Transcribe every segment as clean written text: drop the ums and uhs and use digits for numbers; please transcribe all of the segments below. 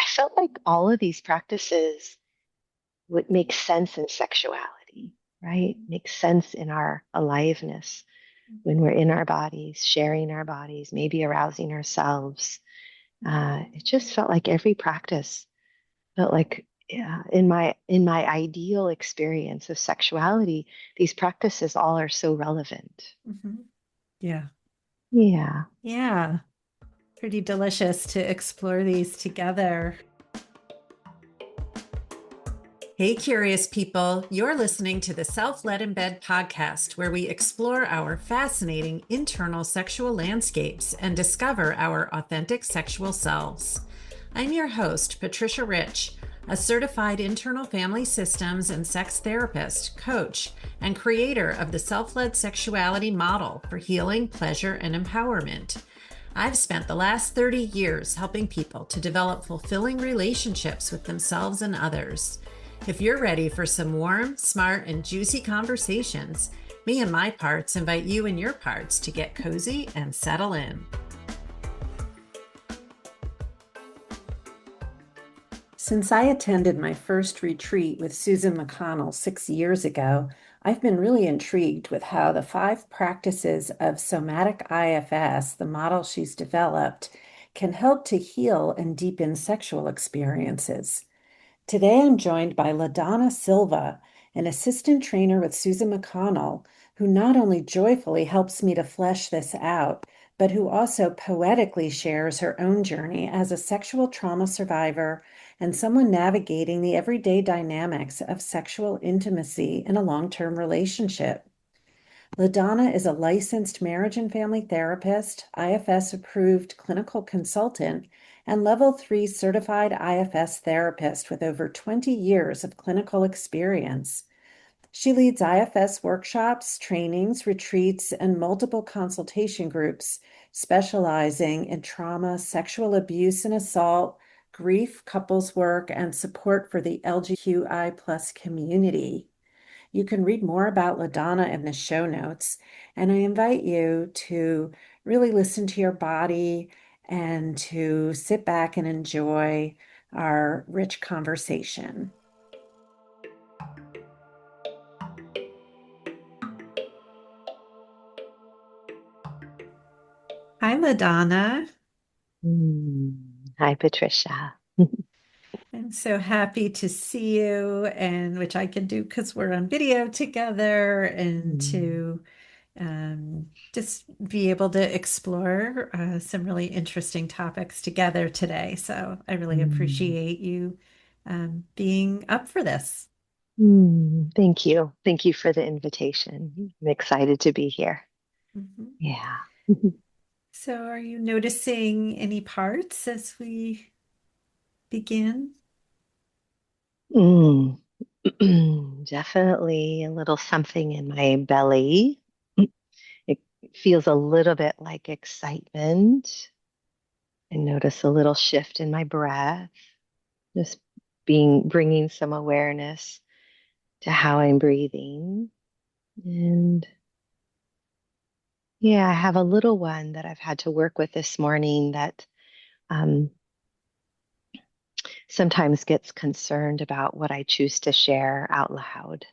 I felt like all of these practices would make sense in sexuality, right? Make sense in our aliveness when we're in our bodies, sharing our bodies, maybe arousing ourselves. It just felt like every practice felt like, yeah, in my ideal experience of sexuality, these practices all are so relevant. Mhm. Yeah. Yeah. Yeah. Pretty delicious to explore these together. Hey, curious people, you're listening to the Self Led in Bed podcast, where we explore our fascinating internal sexual landscapes and discover our authentic sexual selves. I'm your host, Patricia Rich, a certified internal family systems and sex therapist, coach, and creator of the Self Led Sexuality model for healing, pleasure, and empowerment. I've spent the last 30 years helping people to develop fulfilling relationships with themselves and others. If you're ready for some warm, smart, and juicy conversations, me and my parts invite you and your parts to get cozy and settle in. Since I attended my first retreat with Susan McConnell 6 years ago, I've been really intrigued with how the 5 practices of Somatic IFS, the model she's developed, can help to heal and deepen sexual experiences. Today, I'm joined by LaDonna Silva, an assistant trainer with Susan McConnell, who not only joyfully helps me to flesh this out, but who also poetically shares her own journey as a sexual trauma survivor and someone navigating the everyday dynamics of sexual intimacy in a long-term relationship. LaDonna is a licensed marriage and family therapist, IFS approved clinical consultant, and level 3 certified IFS therapist with over 20 years of clinical experience. She leads IFS workshops, trainings, retreats, and multiple consultation groups specializing in trauma, sexual abuse and assault, grief, couples work, and support for the LGBTQI plus community. You can read more about LaDonna in the show notes, and I invite you to really listen to your body and to sit back and enjoy our rich conversation. Hi, LaDonna. Mm. Hi, Patricia. I'm so happy to see you, and which I can do because we're on video together, and Mm. to just be able to explore some really interesting topics together today. So I really Mm. appreciate you being up for this. Thank you. Thank you for the invitation. I'm excited to be here. Mhm. Yeah. So, are you noticing any parts as we begin? Mm. Definitely a little something in my belly. It feels a little bit like excitement. I notice a little shift in my breath, just bringing some awareness to how I'm breathing. And yeah, I have a little one that I've had to work with this morning that um, sometimes gets concerned about what I choose to share out loud.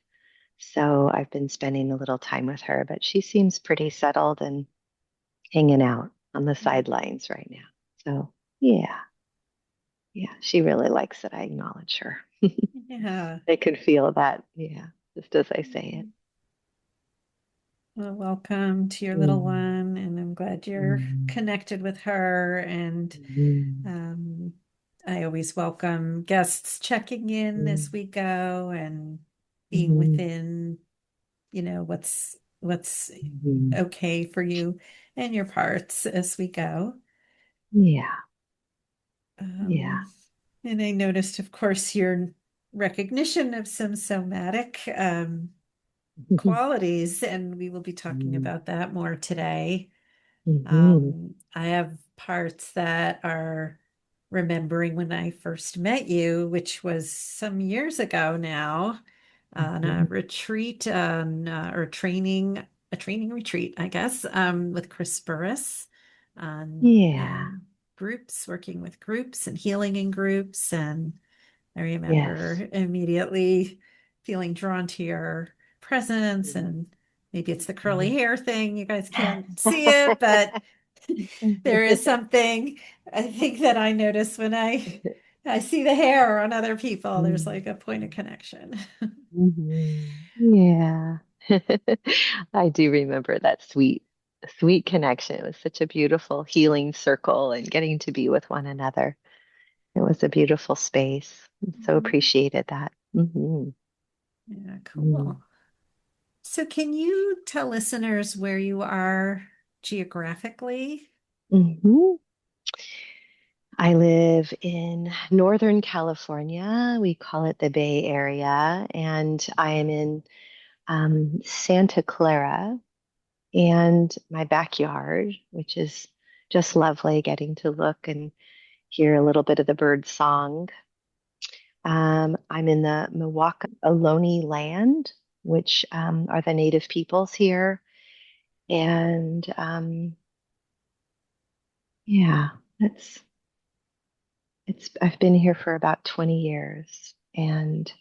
So I've been spending a little time with her, but she seems pretty settled and hanging out on the sidelines right now. So yeah, yeah, she really likes that I acknowledge her. Yeah. I could feel that, yeah, just as I say it. Well, welcome to your little Mm. one, and I'm glad you're Mm. connected with her. And Mm. um, I always welcome guests checking in Mm. as we go and being Mm. within, what's Mm. okay for you and your parts as we go. Yeah, yeah. Um, and I noticed, of course, your recognition of some somatic qualities, and we will be talking Mm. about that more today. Mhm. I have parts that are remembering when I first met you, which was some years ago now, on a Mhm. retreat or a training retreat, I guess, with Chris Burris on Yeah. groups, working with groups and healing in groups. And I Yes. remember immediately feeling drawn to your presence, and maybe it's the curly hair thing. You guys can't see it, but there is something I think that I notice when I see the hair on other people. There's like a point of connection. Mhm. Yeah. I do remember that sweet connection. It was such a beautiful healing circle and getting to be with one another. It was a beautiful space. So appreciated that. Yeah, Mm. cool. So can you tell listeners where you are geographically? hmm I live in Northern California. We call it the Bay Area, and I am in Santa Clara and my backyard, which is just lovely getting to look and hear a little bit of the bird song. I'm in the Miwok Ohlone land, which are the native peoples here. And yeah, it's I've been here for about 20 years, and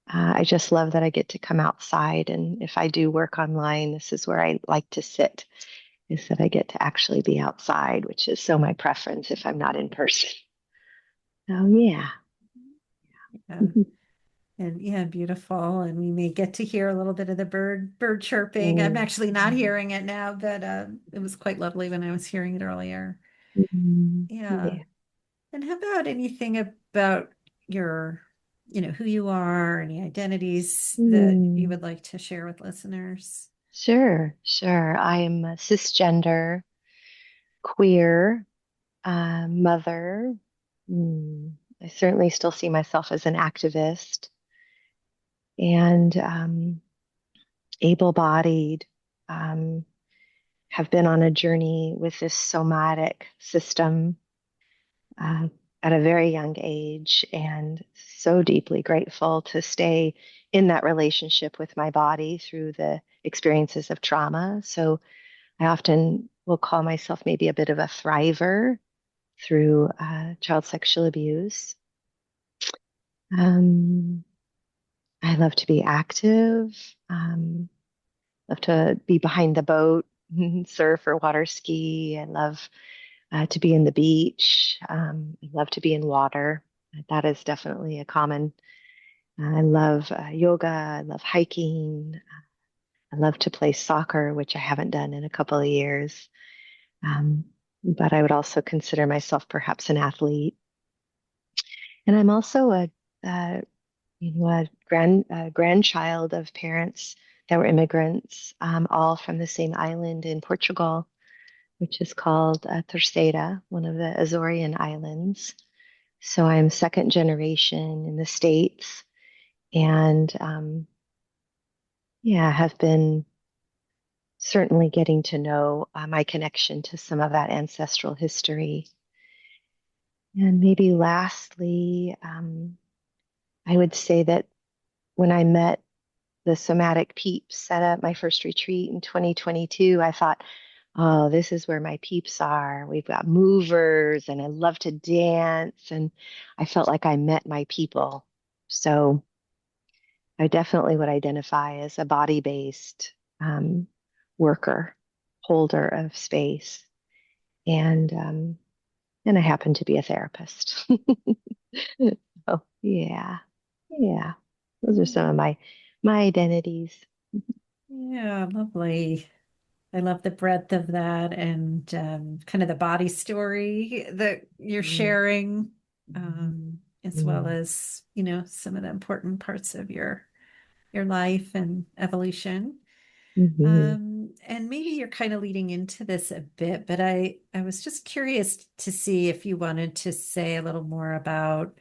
I just love that I get to come outside. And if I do work online, this is where I like to sit, is that I get to actually be outside, which is so my preference if I'm not in person. Oh, yeah. Um, and yeah, beautiful. And we may get to hear a little bit of the bird chirping. I'm actually not hearing it now, but it was quite lovely when I was hearing it earlier. Yeah. Yeah. And how about anything about your, who you are, any identities that you Mm. would like to share with listeners? Sure, sure. I am a cisgender, queer, mother. Mm. I certainly still see myself as an activist and able-bodied. Um, have been on a journey with this somatic system uh, at a very young age, and so deeply grateful to stay in that relationship with my body through the experiences of trauma. So I often will call myself maybe a bit of a thriver through child sexual abuse. Um, I love to be active, love to be behind the boat, surf or water ski. I love to be in the beach. I love to be in water. That is definitely a common. I love yoga. I love hiking. I love to play soccer, which I haven't done in a couple of years. Um, but I would also consider myself perhaps an athlete. And I'm also a a grandchild of parents that were immigrants, all from the same island in Portugal, which is called Terceira, one of the Azorean Islands. So I'm second generation in the States, and yeah, have been certainly getting to know my connection to some of that ancestral history. And maybe lastly, I would say that when I met the somatic peeps at my first retreat in 2022, I thought, oh, this is where my peeps are. We've got movers, and I love to dance. And I felt like I met my people. So I definitely would identify as a body-based um, worker, holder of space, and and I happen to be a therapist. Oh yeah, yeah. Those are some of my identities. Yeah, lovely. I love the breadth of that, and kind of the body story that you're sharing, as well Mm-hmm. as, some of the important parts of your life and evolution. Mm-hmm. And maybe you're kind of leading into this a bit, but I was just curious to see if you wanted to say a little more about,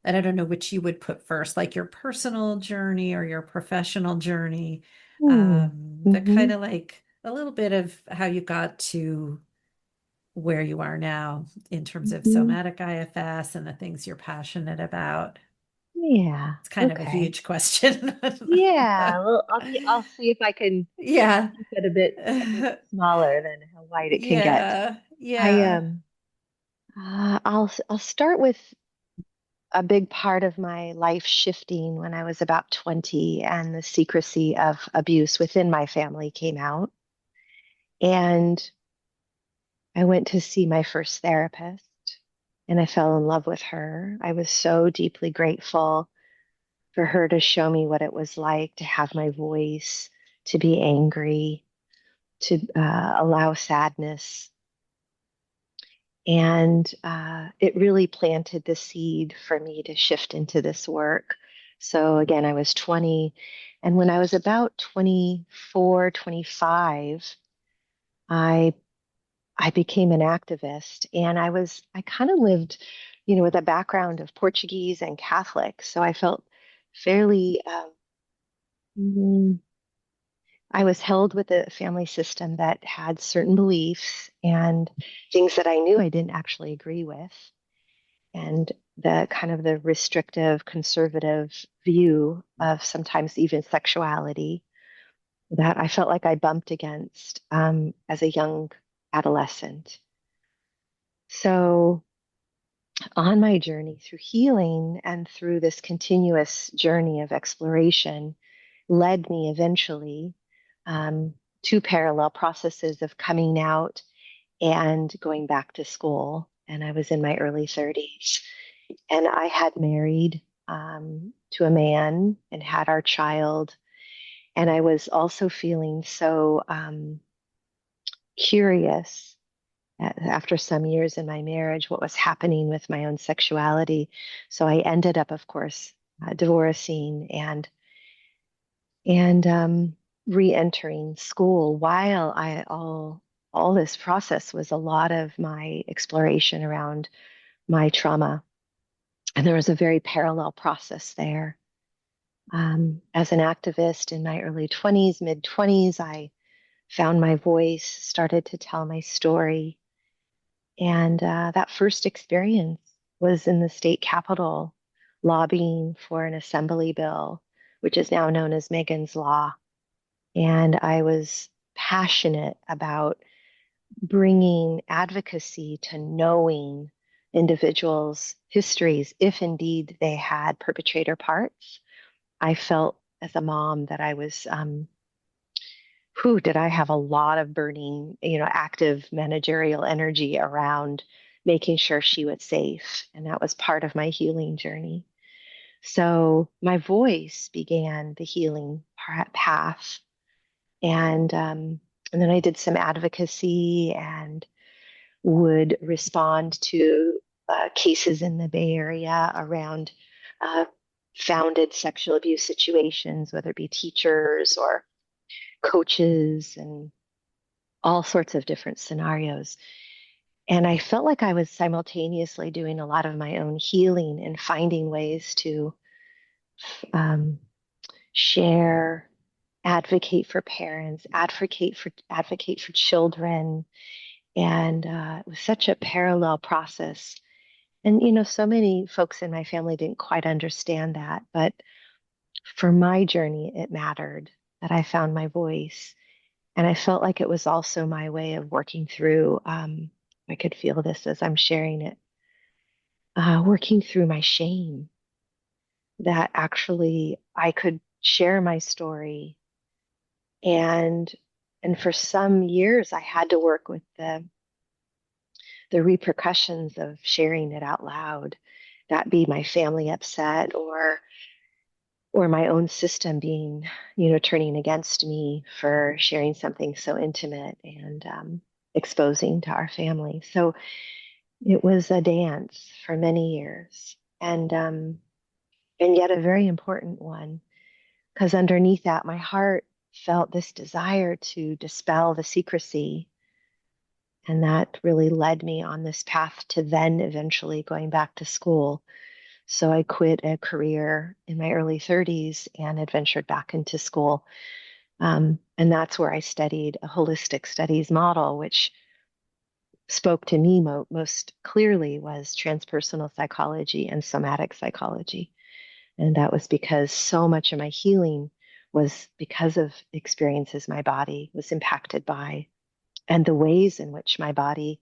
and I don't know which you would put first, like your personal journey or your professional journey, but Mm-hmm. kind of like a little bit of how you got to where you are now in terms of Mm-hmm. somatic IFS and the things you're passionate about. Yeah. It's kind of a Okay. huge question. Yeah. Well, I'll see if I can Yeah. keep it a bit smaller than how wide it can get. Yeah. I Yeah. I'll start with a big part of my life shifting when I was about 20, and the secrecy of abuse within my family came out. And I went to see my first therapist and I fell in love with her. I was so deeply grateful for her to show me what it was like to have my voice, to be angry, to allow sadness. And it really planted the seed for me to shift into this work. So again, I was 20. And when I was about 24, 25, I I became an activist, and I kind of lived, with a background of Portuguese and Catholic. So I felt fairly, mm, I was held with a family system that had certain beliefs and things that I knew I didn't actually agree with. And the kind of the restrictive, conservative view of sometimes even sexuality that I felt like I bumped against as a young adolescent. So on my journey through healing and through this continuous journey of exploration led me eventually um, to parallel processes of coming out and going back to school. And I was in my early 30s. And I had married to a man and had our child. And I was also feeling so curious after some years in my marriage, what was happening with my own sexuality. So I ended up, of course, divorcing and re-entering school. While I all this process was a lot of my exploration around my trauma, and there was a very parallel process there. As an activist in my early 20s, mid 20s, I found my voice, started to tell my story. And that first experience was in the state capitol lobbying for an assembly bill, which is now known as Megan's Law. And I was passionate about bringing advocacy to knowing individuals' histories, if indeed they had perpetrator parts. I felt as a mom that I was who did I have a lot of burning, active managerial energy around making sure she was safe. And that was part of my healing journey. So my voice began the healing path. And then I did some advocacy and would respond to cases in the Bay Area around uh, founded sexual abuse situations, whether it be teachers or coaches and all sorts of different scenarios. And I felt like I was simultaneously doing a lot of my own healing and finding ways to um, share, advocate for parents, advocate for children, and it was such a parallel process. And so many folks in my family didn't quite understand that, but for my journey, it mattered that I found my voice. And I felt like it was also my way of working through, I could feel this as I'm sharing it, working through my shame, that actually I could share my story. And and for some years I had to work with the repercussions of sharing it out loud, that be my family upset or my own system being, turning against me for sharing something so intimate and exposing to our family. So it was a dance for many years, and yet a very important one, because underneath that, my heart felt this desire to dispel the secrecy. And that really led me on this path to then eventually going back to school. So I quit a career in my early 30s and adventured back into school. And that's where I studied a holistic studies model, which spoke to me most clearly was transpersonal psychology and somatic psychology. And that was because so much of my healing was because of experiences my body was impacted by and the ways in which my body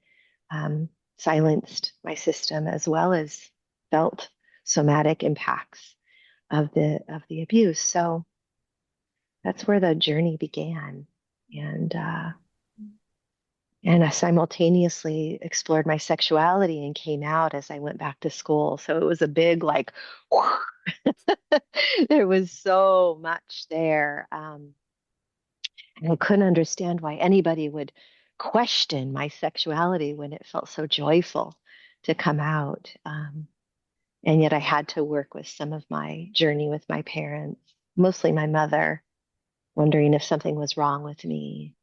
um, silenced my system as well as felt somatic impacts of the abuse. So that's where the journey began. And and I simultaneously explored my sexuality and came out as I went back to school. So it was a big, like, there was so much there. And I couldn't understand why anybody would question my sexuality when it felt so joyful to come out. And yet I had to work with some of my journey with my parents, mostly my mother, wondering if something was wrong with me.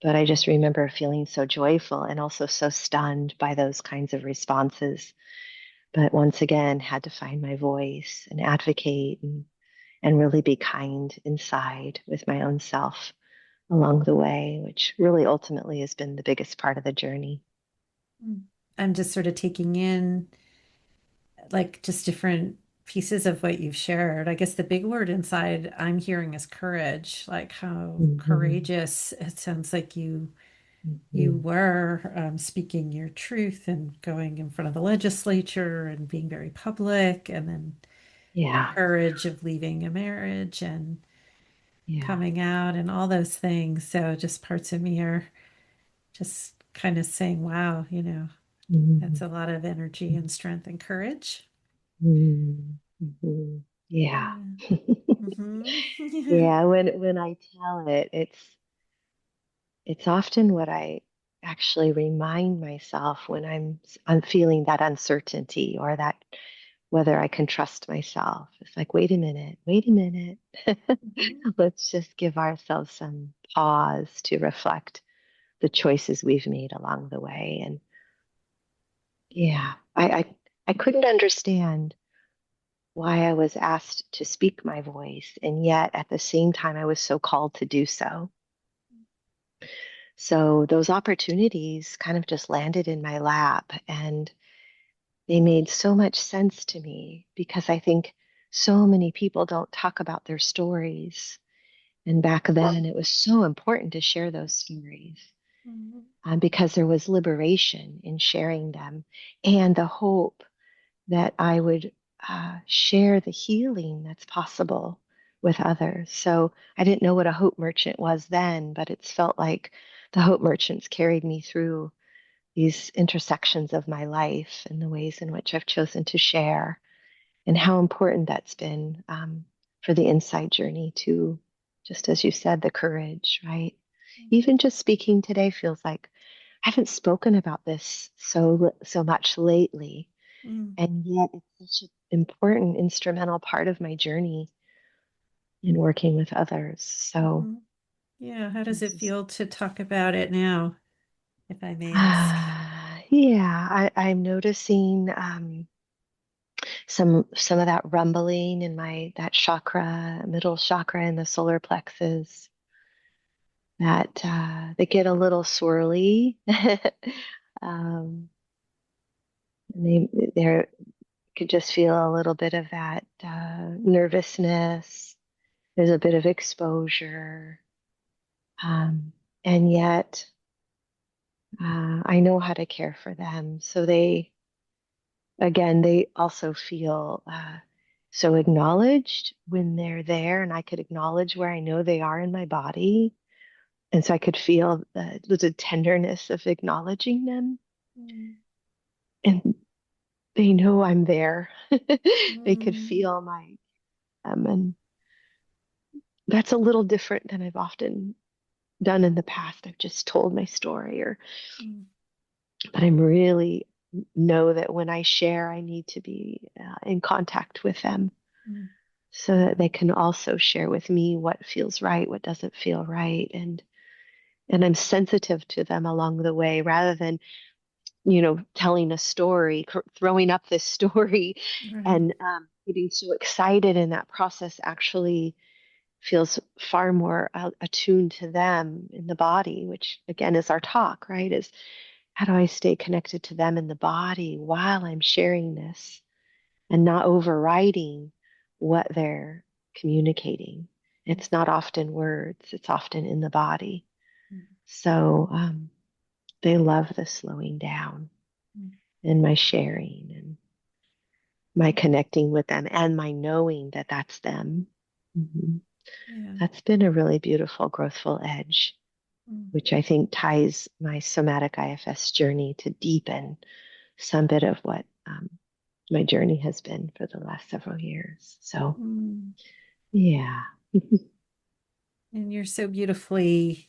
But I just remember feeling so joyful and also so stunned by those kinds of responses. But once again, had to find my voice and advocate and really be kind inside with my own self along the way, which really ultimately has been the biggest part of the journey. I'm just sort of taking in like just different pieces of what you've shared. I guess the big word inside I'm hearing is courage, like how Mm-hmm. courageous it sounds like you Mm-hmm. were speaking your truth and going in front of the legislature and being very public, and then the Yeah, courage of leaving a marriage and yeah. coming out and all those things. So just parts of me are just kind of saying, wow, Mm-hmm. that's a lot of energy and strength and courage. Mm-hmm. Yeah. Yeah. Hmm. Yeah, when I tell it, it's often what I actually remind myself when I'm feeling that uncertainty or that whether I can trust myself. It's like, wait a minute, wait a minute. Hmm. Let's just give ourselves some pause to reflect the choices we've made along the way. And yeah, I couldn't understand why I was asked to speak my voice, and yet at the same time I was so called to do so. So those opportunities kind of just landed in my lap and they made so much sense to me because I think so many people don't talk about their stories. And back then, it was so important to share those stories because there was liberation in sharing them and the hope that I would share the healing that's possible with others. So I didn't know what a hope merchant was then, but it's felt like the hope merchants carried me through these intersections of my life and the ways in which I've chosen to share and how important that's been for the inside journey to, just as you said, the courage, right? Even just speaking today feels like I haven't spoken about this so much lately, Mm-hmm. and yet it's such an important instrumental part of my journey in working with others. So Yeah, how does this it is, feel to talk about it now, if I may ask? yeah, I'm noticing some of that rumbling in my that chakra, middle chakra, in the solar plexus that they get a little swirly. um, and they could just feel a little bit of that nervousness. There's a bit of exposure, and yet I know how to care for them. So they also feel so acknowledged when they're there, and I could acknowledge where I know they are in my body. And so I could feel the tenderness of acknowledging them. And they know I'm there. They could Mm-hmm. feel and that's a little different than I've often done in the past. I've just told my story, but I'm really know that when I share, I need to be in contact with them so that Yeah. they can also share with me what feels right, what doesn't feel right, and I'm sensitive to them along the way rather than telling a story, throwing up this story, Right. and getting so excited in that process actually feels far more attuned to them in the body, which again is our talk, right? Is how do I stay connected to them in the body while I'm sharing this and not overriding what they're communicating? It's not often words, it's often in the body. So they love the slowing down. and my sharing and my connecting with them and my knowing that that's them. Mhm. Yeah. That's been a really beautiful, growthful edge, Mm. which I think ties my somatic IFS journey to deepen some bit of what my journey has been for the last several years. So, Mm. yeah. And you're so beautifully,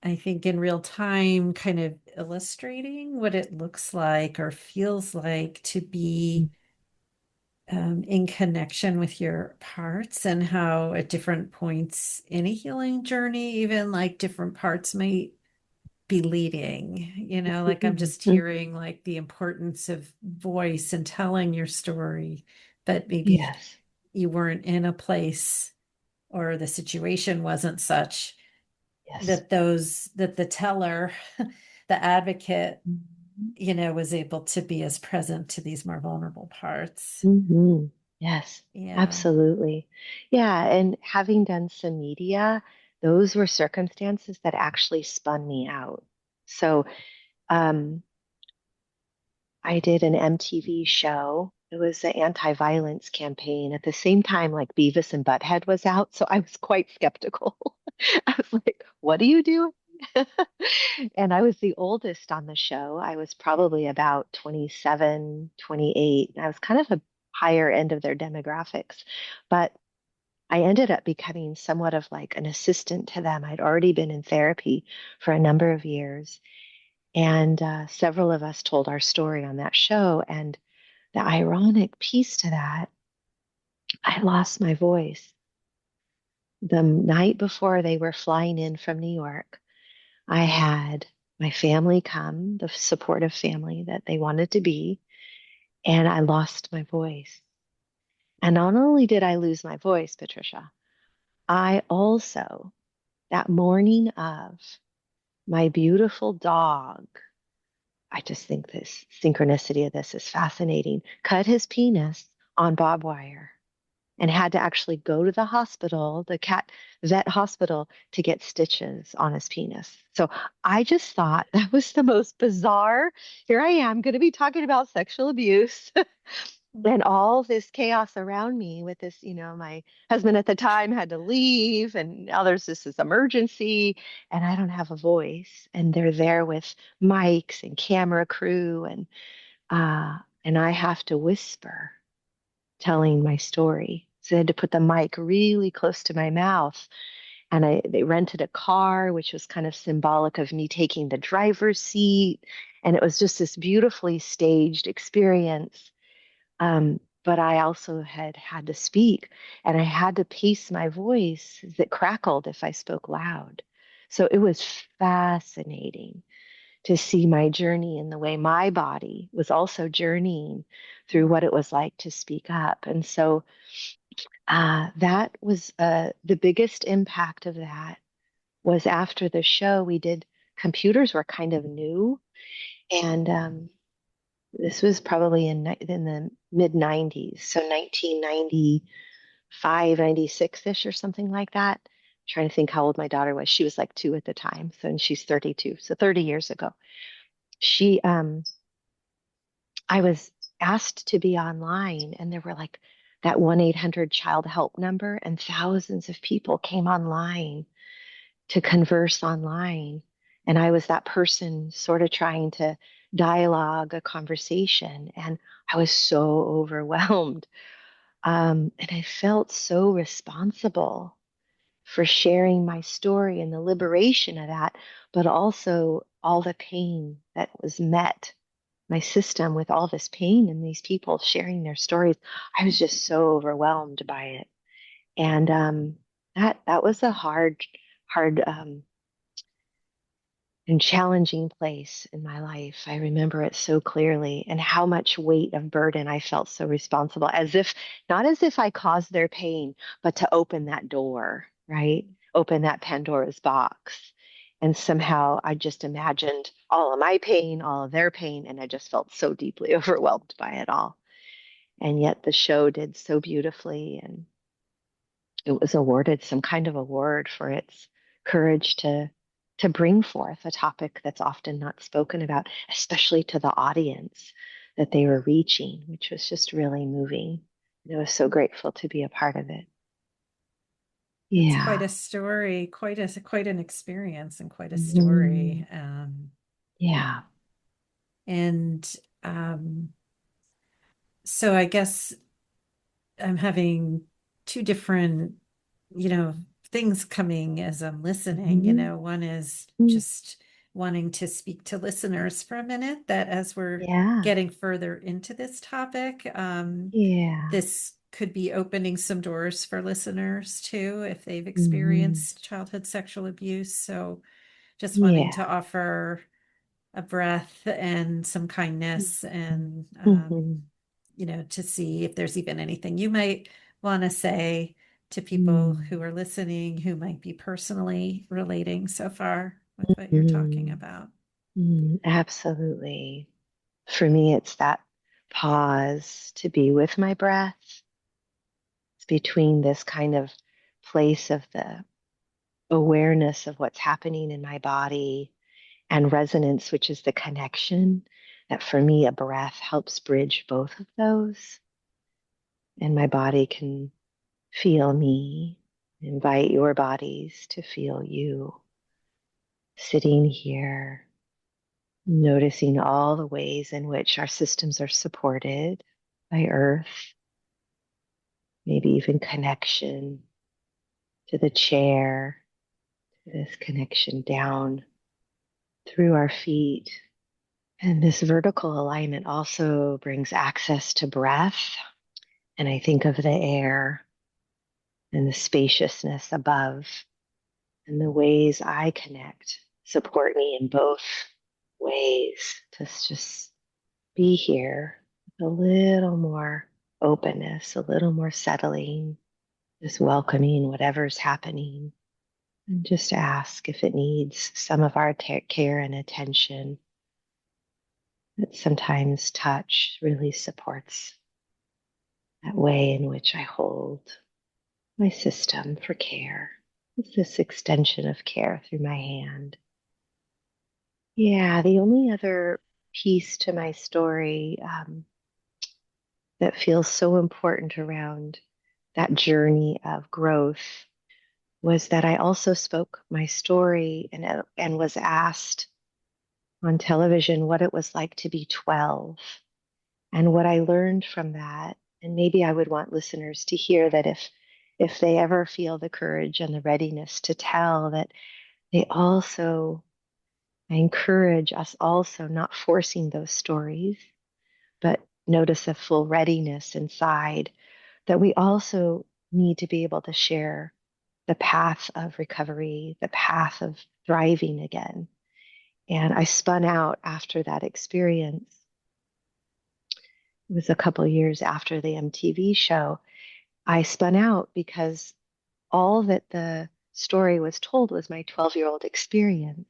I think, in real time, kind of illustrating what it looks like or feels like to be in connection with your parts, and how at different points in a healing journey, even like different parts might be leading, like I'm just hearing like the importance of voice and telling your story, but maybe Yes. you weren't in a place or the situation wasn't such Yes. that the teller, the advocate, Mhm. was able to be as present to these more vulnerable parts. Mhm. Yes, Yeah. absolutely. Yeah, and having done some media, those were circumstances that actually spun me out. So, um, I did an MTV show. It was an anti-violence campaign at the same time like Beavis and Butthead was out, so I was quite skeptical. I was like, "What are you doing?" And I was the oldest on the show. I was probably about 27, 28. I was kind of a higher end of their demographics, but I ended up becoming somewhat of like an assistant to them. I'd already been in therapy for a number of years, and several of us told our story on that show. And the ironic piece to that, I lost my voice the night before they were flying in from New York. I had my family come, the supportive family that they wanted to be, and I lost my voice. And not only did I lose my voice, Patricia, I also, that morning of, my beautiful dog, I just think this synchronicity of this is fascinating, cut his penis on barbed wire and had to actually go to the hospital, the cat vet hospital, to get stitches on his penis. So I just thought that was the most bizarre. Here I am going to be talking about sexual abuse and all this chaos around me with this, my husband at the time had to leave and now there's this emergency and I don't have a voice and they're there with mics and camera crew and I have to whisper telling my story. So they had to put the mic really close to my mouth. And they rented a car, which was kind of symbolic of me taking the driver's seat. And it was just this beautifully staged experience. But I also had to speak, and I had to pace my voice as it crackled if I spoke loud. So it was fascinating to see my journey in the way my body was also journeying through what it was like to speak up. And so that was the biggest impact of that was after the show we did. Computers were kind of new, and this was probably in the mid 90s, so 1995, 96-ish or something like that. I'm trying to think how old my daughter was. She was like 2 at the time, so and she's 32, so 30 years ago. She I was asked to be online, and there were like that 1-800 child help number, and thousands of people came online to converse online. And I was that person sort of trying to dialogue a conversation. And I was so overwhelmed. And I felt so responsible for sharing my story and the liberation of that, but also all the pain that was met my system with all this pain and these people sharing their stories. I was just so overwhelmed by it. And that was a hard and challenging place in my life. I remember it so clearly and how much weight of burden I felt so responsible, as if not as if I caused their pain, but to open that door, right? Open that Pandora's box. And somehow I just imagined all of my pain, all of their pain, and I just felt so deeply overwhelmed by it all. And yet the show did so beautifully, and it was awarded some kind of award for its courage to to bring forth a topic that's often not spoken about, especially to the audience that they were reaching, which was just really moving. And I was so grateful to be a part of it. It's quite Yeah. a story, quite an experience and quite a Mhm. story. Yeah. And um, so I guess I'm having two different, you know, things coming as I'm listening. Mhm. One is Mm. just wanting to speak to listeners for a minute, that as we're Yeah. getting further into this topic, Yeah. this could be opening some doors for listeners too, if they've Mhm. experienced childhood sexual abuse. So just wanting Yeah. to offer a breath and some kindness and Mhm. to see if there's even anything you might want to say to people who Mm. are listening who might be personally relating so far with what you're talking Mhm. about. Absolutely. For me, it's that pause to be with my breath. It's between this kind of place of the awareness of what's happening in my body and resonance, which is the connection. That for me, a breath helps bridge both of those. And my body can feel me. Invite your bodies to feel you sitting here, noticing all the ways in which our systems are supported by earth, maybe even connection to the chair, to this connection down through our feet. And this vertical alignment also brings access to breath. And I think of the air and the spaciousness above and the ways I connect support me in both ways to just be here with a little more openness, a little more settling, just welcoming whatever's happening. And just ask if it needs some of our care and attention. That sometimes touch really supports that way in which I hold my system for care. It's this extension of care through my hand. Yeah, the only other piece to my story that feels so important around that journey of growth was that I also spoke my story and was asked on television what it was like to be 12 and what I learned from that. And maybe I would want listeners to hear that if they ever feel the courage and the readiness to tell, that they also, I encourage us also not forcing those stories, but notice a full readiness inside, that we also need to be able to share the path of recovery, the path of thriving again. And I spun out after that experience. It was a couple years after the MTV show. I spun out because all that the story was told was my 12-year-old experience,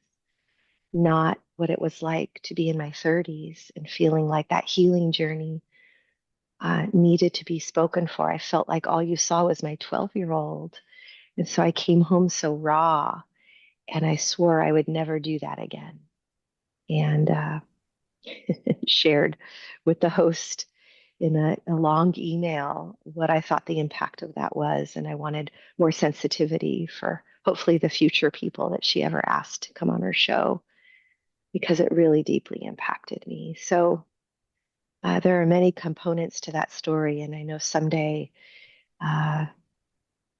not what it was like to be in my 30s and feeling like that healing journey needed to be spoken for. I felt like all you saw was my 12-year-old. And so I came home so raw, and I swore I would never do that again. And shared with the host in a long email what I thought the impact of that was. And I wanted more sensitivity for hopefully the future people that she ever asked to come on her show, because it really deeply impacted me. So there are many components to that story. And I know someday uh,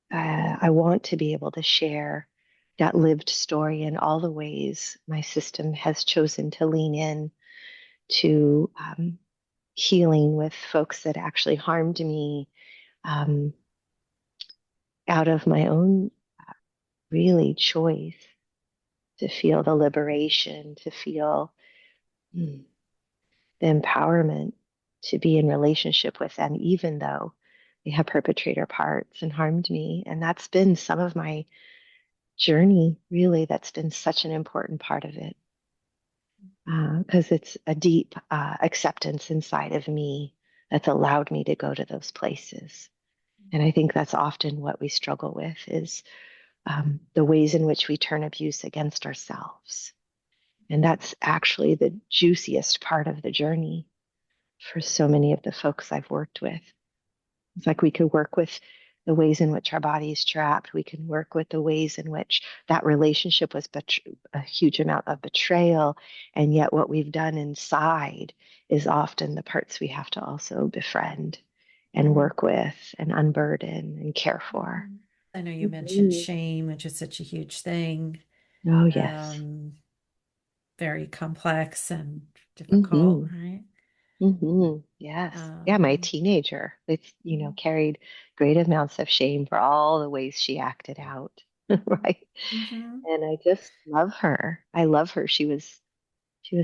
I want to be able to share that lived story in all the ways my system has chosen to lean in to healing with folks that actually harmed me, um, out of my own really choice to feel the liberation, to feel the empowerment to be in relationship with them, even though they have perpetrator parts and harmed me. And that's been some of my journey, really. That's been such an important part of it, because it's a deep acceptance inside of me that's allowed me to go to those places. And I think that's often what we struggle with is the ways in which we turn abuse against ourselves. And that's actually the juiciest part of the journey for so many of the folks I've worked with. It's like we could work with the ways in which our body is trapped. We can work with the ways in which that relationship was a huge amount of betrayal. And yet, what we've done inside is often the parts we have to also befriend and work with and unburden and care for. I know you mentioned Mhm. shame, which is such a huge thing. Oh, yes. Um, Very complex and difficult, Hmm. right? Yes. Yeah, my Um, teenager, it's, carried great amounts of shame for all the ways she acted out, right? mhm, And I just love her. I love her. She was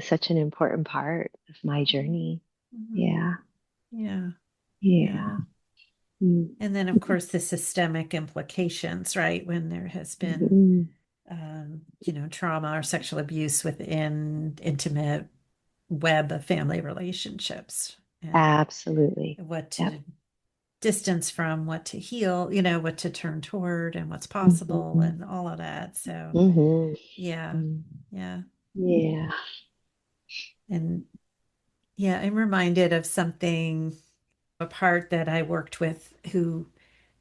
such an important part of my journey. mhm. Yeah. Yeah, Yeah. yeah. Mm-hmm. And then, of course, the systemic implications, right? When there has been, Mm-hmm. trauma or sexual abuse within intimate web of family relationships and Absolutely. what Yep. to distance from, what to heal, what to turn toward and what's possible Mm-hmm. and all of that. So, yeah, Mm-hmm. yeah. Yeah. And yeah, I'm reminded of something, a part that I worked with who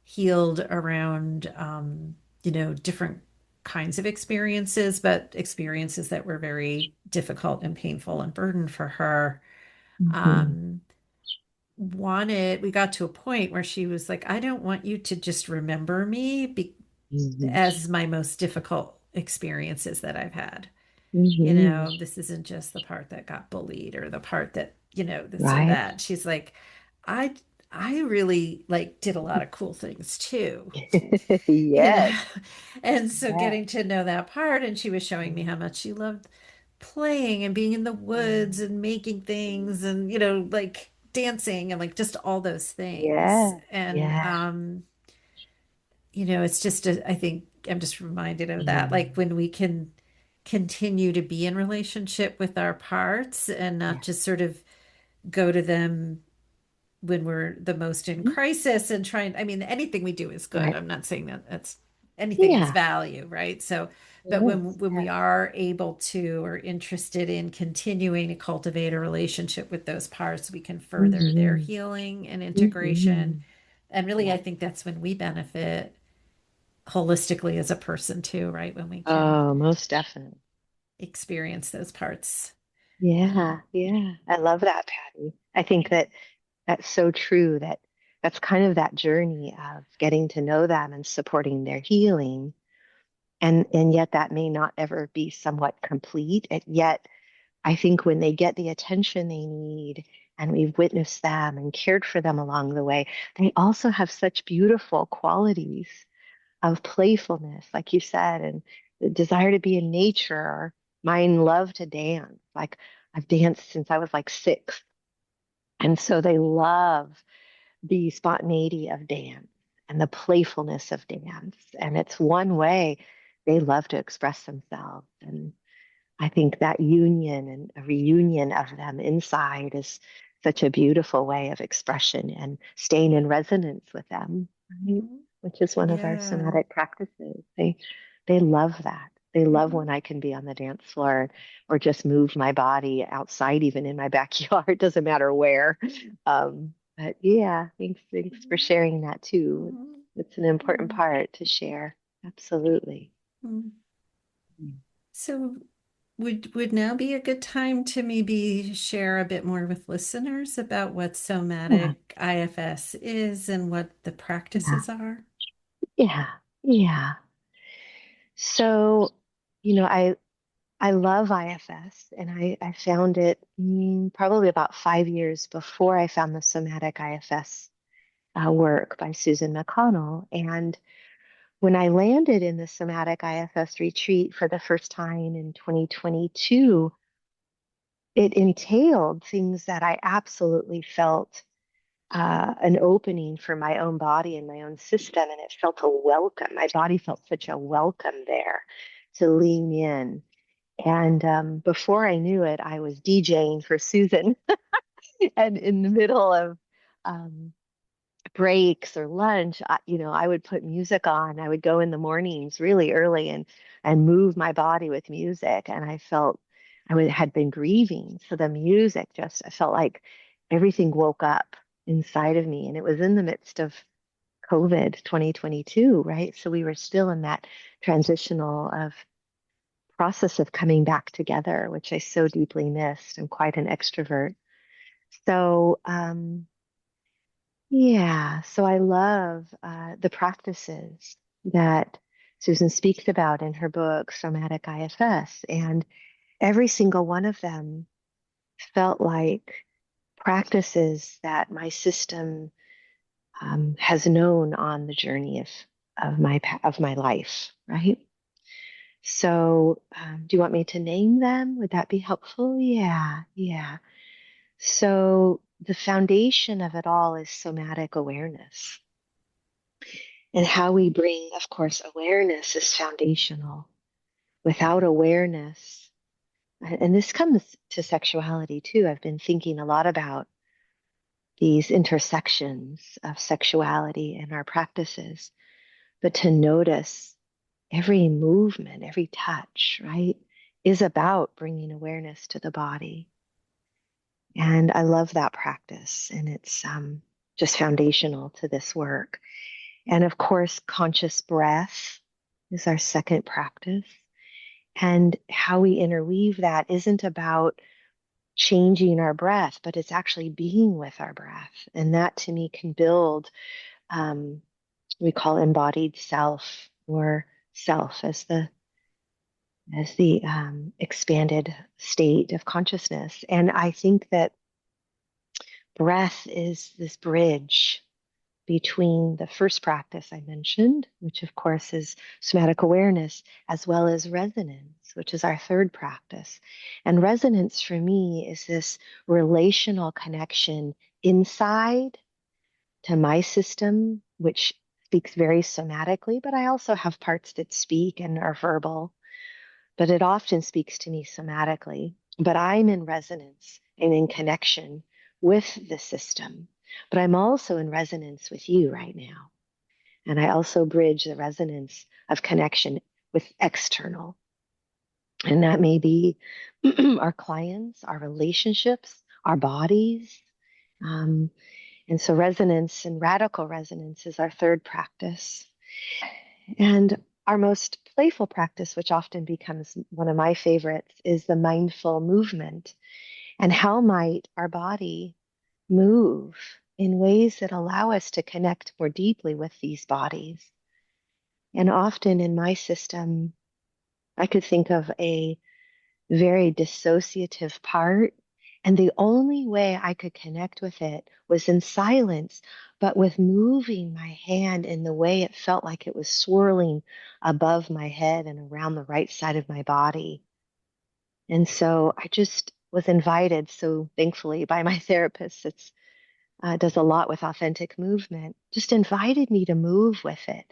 healed around, different kinds of experiences, but experiences that were very difficult and painful and burdened for her. Mm-hmm. Um, we got to a point where she was like, I don't want you to just remember me Mm-hmm. as my most difficult experiences that I've had. Mm-hmm. This isn't just the part that got bullied or the part that, this or Right. that. She's like, I I really like did a lot of cool things too, you know. Yes. And so Yes. getting to know that part, and she was showing me how much she loved playing and being in the woods and making things and, like dancing and like just all those things. Yes. And Yes. it's just I think I'm just reminded of that. Like Mm. when we can continue to be in relationship with our parts and not Yeah. just sort of go to them when we're the most in crisis and trying, I mean, anything we do is good. Right. I'm not saying that that's anything has Yeah. value, right? So, but Yes. when we Yes. are able to or interested in continuing to cultivate a relationship with those parts, we can further their Mm-hmm. healing and integration. Mm-hmm. And really, I Yeah. think that's when we benefit holistically as a person too, right? When we can Oh, most definitely. experience those parts. Yeah. Yeah. I love that, Patty. I think that that's so true that that's kind of that journey of getting to know them and supporting their healing. And yet that may not ever be somewhat complete. And yet I think when they get the attention they need and we've witnessed them and cared for them along the way, they also have such beautiful qualities of playfulness, like you said, and the desire to be in nature. Or mine love to dance. Like I've danced since I was like 6. And so they love the spontaneity of dance and the playfulness of dance. And it's one way they love to express themselves. And I think that union and a reunion of them inside is such a beautiful way of expression and staying in resonance with them, right? Mhm. Which is one of our Yeah. somatic practices. They love that. They love when Mhm. I can be on the dance floor or just move my body outside, even in my backyard. Doesn't matter where. But yeah, thanks for sharing that too. Mhm. It's an important Mhm. part to share. Absolutely. Mhm. So would now be a good time to maybe share a bit more with listeners about what Yeah, somatic IFS is and what the yeah, practices are? yeah, yeah. So, I love IFS, and I found it probably about 5 years before I found the somatic IFS work by Susan McConnell. And when I landed in the somatic IFS retreat for the first time in 2022, it entailed things that I absolutely felt an opening for my own body and my own system. And it felt a welcome. My body felt such a welcome there to lean in. And before I knew it, I was DJing for Susan and in the middle of um, breaks or lunch, I would put music on. I would go in the mornings really early and move my body with music. And I felt had been grieving. So the music I felt like everything woke up inside of me. And it was in the midst of COVID 2022, right? So we were still in that transitional of process of coming back together, which I so deeply missed. I'm quite an extrovert. So, yeah, so I love the practices that Susan speaks about in her book, Somatic IFS. And every single one of them felt like practices that my system has known on the journey of my life, right? So, do you want me to name them? Would that be helpful? Yeah, yeah. So, the foundation of it all is somatic awareness. And how we bring, of course, awareness is foundational. Without awareness, and this comes to sexuality too. I've been thinking a lot about these intersections of sexuality in our practices, but to notice every movement, every touch, right, is about bringing awareness to the body. And I love that practice, and it's just foundational to this work. And of course, conscious breath is our second practice. And how we interweave that isn't about changing our breath, but it's actually being with our breath. And that to me can build, we call embodied self, or self as the expanded state of consciousness. And I think that breath is this bridge between the first practice I mentioned, which of course is somatic awareness, as well as resonance, which is our third practice. And resonance for me is this relational connection inside to my system, which speaks very somatically, but I also have parts that speak and are verbal, but it often speaks to me somatically. But I'm in resonance and in connection with the system. But I'm also in resonance with you right now. And I also bridge the resonance of connection with external. And that may be our clients, our relationships, our bodies. Um, and so resonance and radical resonance is our third practice. And our most playful practice, which often becomes one of my favorites, is the mindful movement. And how might our body move in ways that allow us to connect more deeply with these bodies? And often in my system, I could think of a very dissociative part. And the only way I could connect with it was in silence, but with moving my hand in the way it felt like it was swirling above my head and around the right side of my body. And so I just was invited, so thankfully, by my therapist, it's does a lot with authentic movement, just invited me to move with it.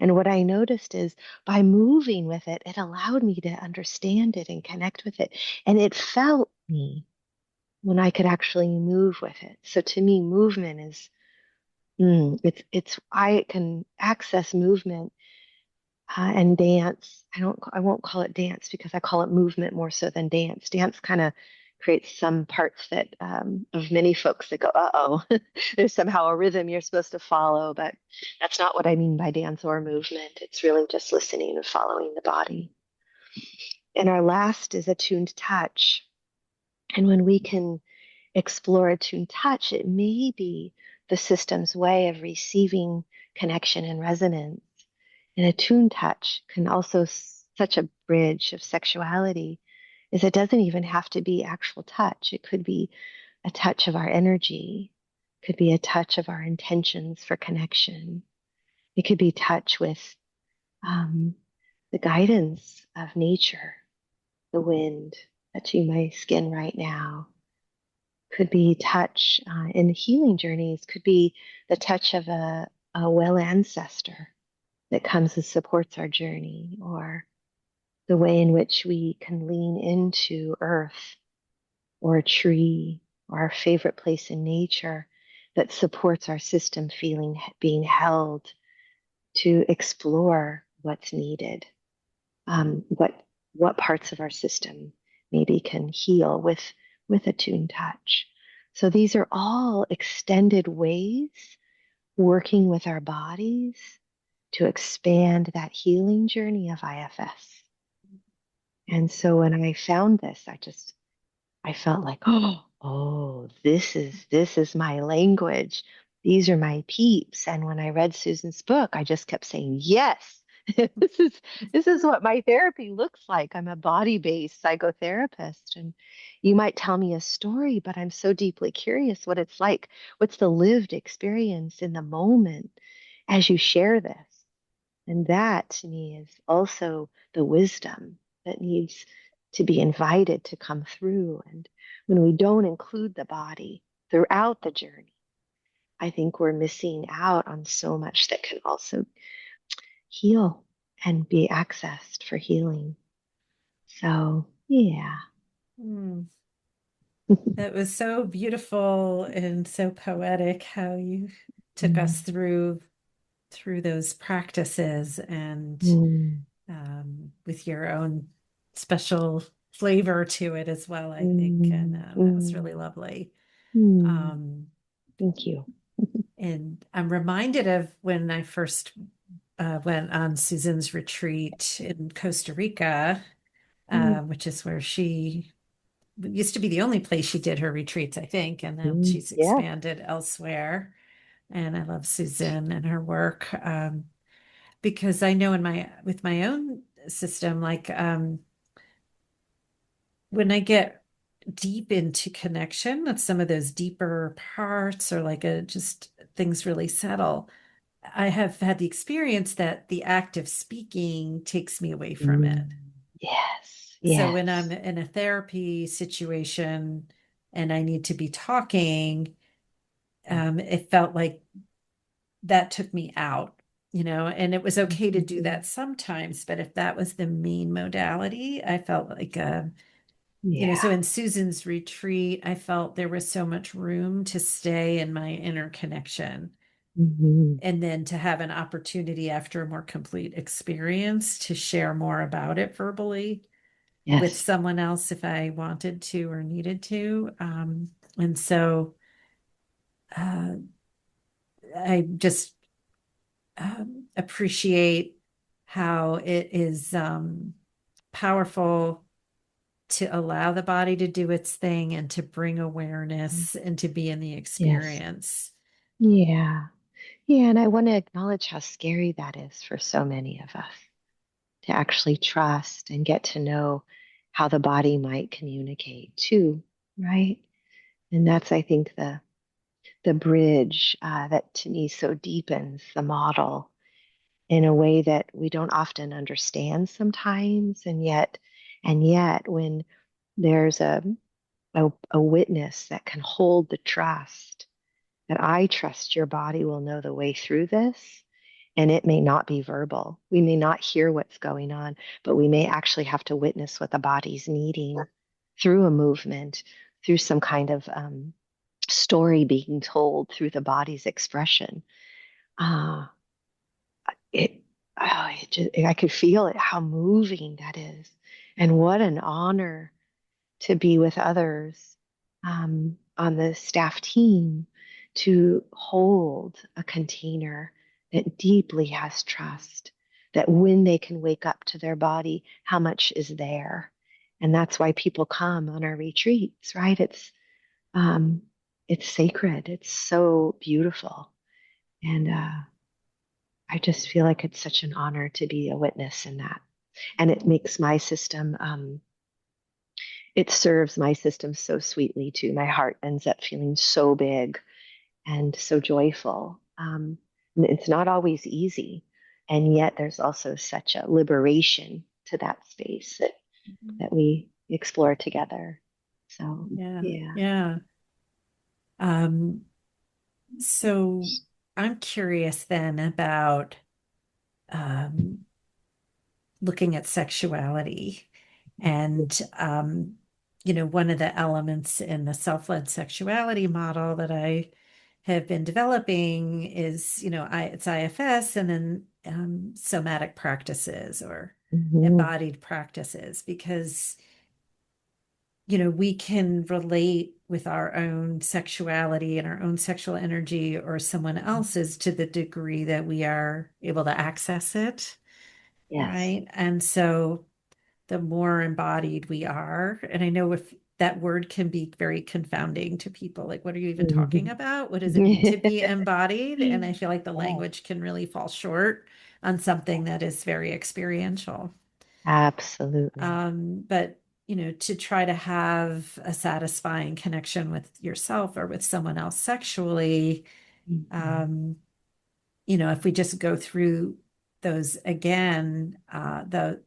And what I noticed is by moving with it, it allowed me to understand it and connect with it. And it felt me when I could actually move with it. So to me, movement is, I can access movement and dance. I won't call it dance because I call it movement more so than dance. Dance kind of creates some parts that of many folks that go, uh-oh, there's somehow a rhythm you're supposed to follow, but that's not what I mean by dance or movement. It's really just listening and following the body. And our last is attuned touch. And when we can explore attuned touch, it may be the system's way of receiving connection and resonance. And attuned touch can also such a bridge of sexuality is it doesn't even have to be actual touch. It could be a touch of our energy, could be a touch of our intentions for connection. It could be touch with um, the guidance of nature, the wind touching my skin right now. Could be touch in healing journeys, could be the touch of a well ancestor that comes and supports our journey, or the way in which we can lean into earth or a tree or our favorite place in nature that supports our system feeling being held to explore what's needed, what parts of our system maybe can heal with attuned touch. So these are all extended ways working with our bodies to expand that healing journey of IFS. And so when I found this, I felt like, this is my language. These are my peeps. And when I read Susan's book, I just kept saying, yes, this is this is what my therapy looks like. I'm a body-based psychotherapist. And you might tell me a story, but I'm so deeply curious what it's like. What's the lived experience in the moment as you share this? And that to me is also the wisdom that needs to be invited to come through. And when we don't include the body throughout the journey, I think we're missing out on so much that can also heal and be accessed for healing. So, yeah. Mm. That was so beautiful and so poetic how you took Mm, us through those practices and mm, with your own special flavor to it as well, I think. And mm, that was really mm, lovely. mm. Um, Thank you. and I'm reminded of when I first went on Susan's retreat in Costa Rica, Mm, which is where she used to be the only place she did her retreats, I think, and now she's yeah. expanded elsewhere. And I love Susan and her work because I know in my with my own system, like when I get deep into connection with some of those deeper parts, or like just things really settle, I have had the experience that the act of speaking takes me away from it. Mm, yes. So when I'm Yes. in a therapy situation and I need to be talking, it felt like that took me out, and it was okay to do Mhm. that sometimes. But if that was the main modality, I felt like, so Yeah. in Susan's retreat, I felt there was so much room to stay in my inner connection. Hmm. And then to have an opportunity after a more complete experience to share more about it verbally with Yes. someone else if I wanted to or needed to. And so uh, I just appreciate how it is powerful to allow the body to do its thing and to bring awareness and to be in the Yes. experience. Yeah. Yeah. And I want to acknowledge how scary that is for so many of us to actually trust and get to know how the body might communicate too, right? And that's, I think, the bridge that to me so deepens the model in a way that we don't often understand sometimes. And yet when there's a witness that can hold the trust, that I trust your body will know the way through this. And it may not be verbal. We may not hear what's going on, but we may actually have to witness what the body's needing through a movement, through some kind of story being told through the body's expression. Uh, it, I could feel it, how moving that is. And what an honor to be with others on the staff team to hold a container that deeply has trust, that when they can wake up to their body, how much is there. And that's why people come on our retreats, right? Um, it's sacred. It's so beautiful. And I just feel like it's such an honor to be a witness in that. And it makes my system it serves my system so sweetly too. My heart ends up feeling so big and so joyful. And it's not always easy. And yet there's also such a liberation to that space that we explore together. So, Yeah, yeah. yeah. Um, so I'm curious then about um, looking at sexuality. And, one of the elements in the self-led sexuality model that I have been developing is, it's IFS and then somatic practices or Mm-hmm. embodied practices, because we can relate with our own sexuality and our own sexual energy or someone else's to the degree that we are able to access it, Yes. right? And so the more embodied we are, and I know if that word can be very confounding to people, like, what are you even talking Mhm. about? What does it mean to be embodied? And I feel like the Yes, language can really fall short on something that is very experiential. absolutely. But to try to have a satisfying connection with yourself or with someone else sexually, Mhm. um, if we just go through those again,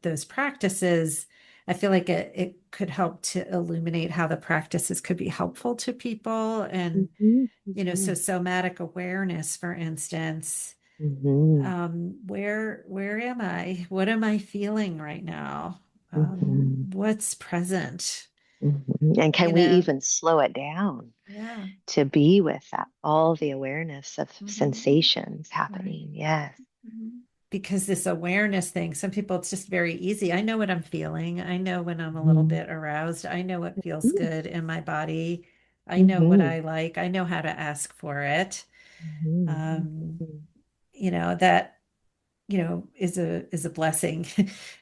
those practices, I feel like it could help to illuminate how the practices could be helpful to people. And, Mhm. so Mhm. somatic awareness, for instance, Mhm. where am I? What am I feeling right now? Mhm. What's present? Mhm. And can You we know, even slow it down yeah. to be with that, all the awareness of Hmm. sensations Right. happening? Yes. Mhm. Because this awareness thing, some people it's just very easy. I know what I'm feeling. I know when I'm a little Mhm. bit aroused. I know what feels good in my body. I know what Mhm. I like. I know how to ask for it. Mhm. Um, Mhm. that is a blessing,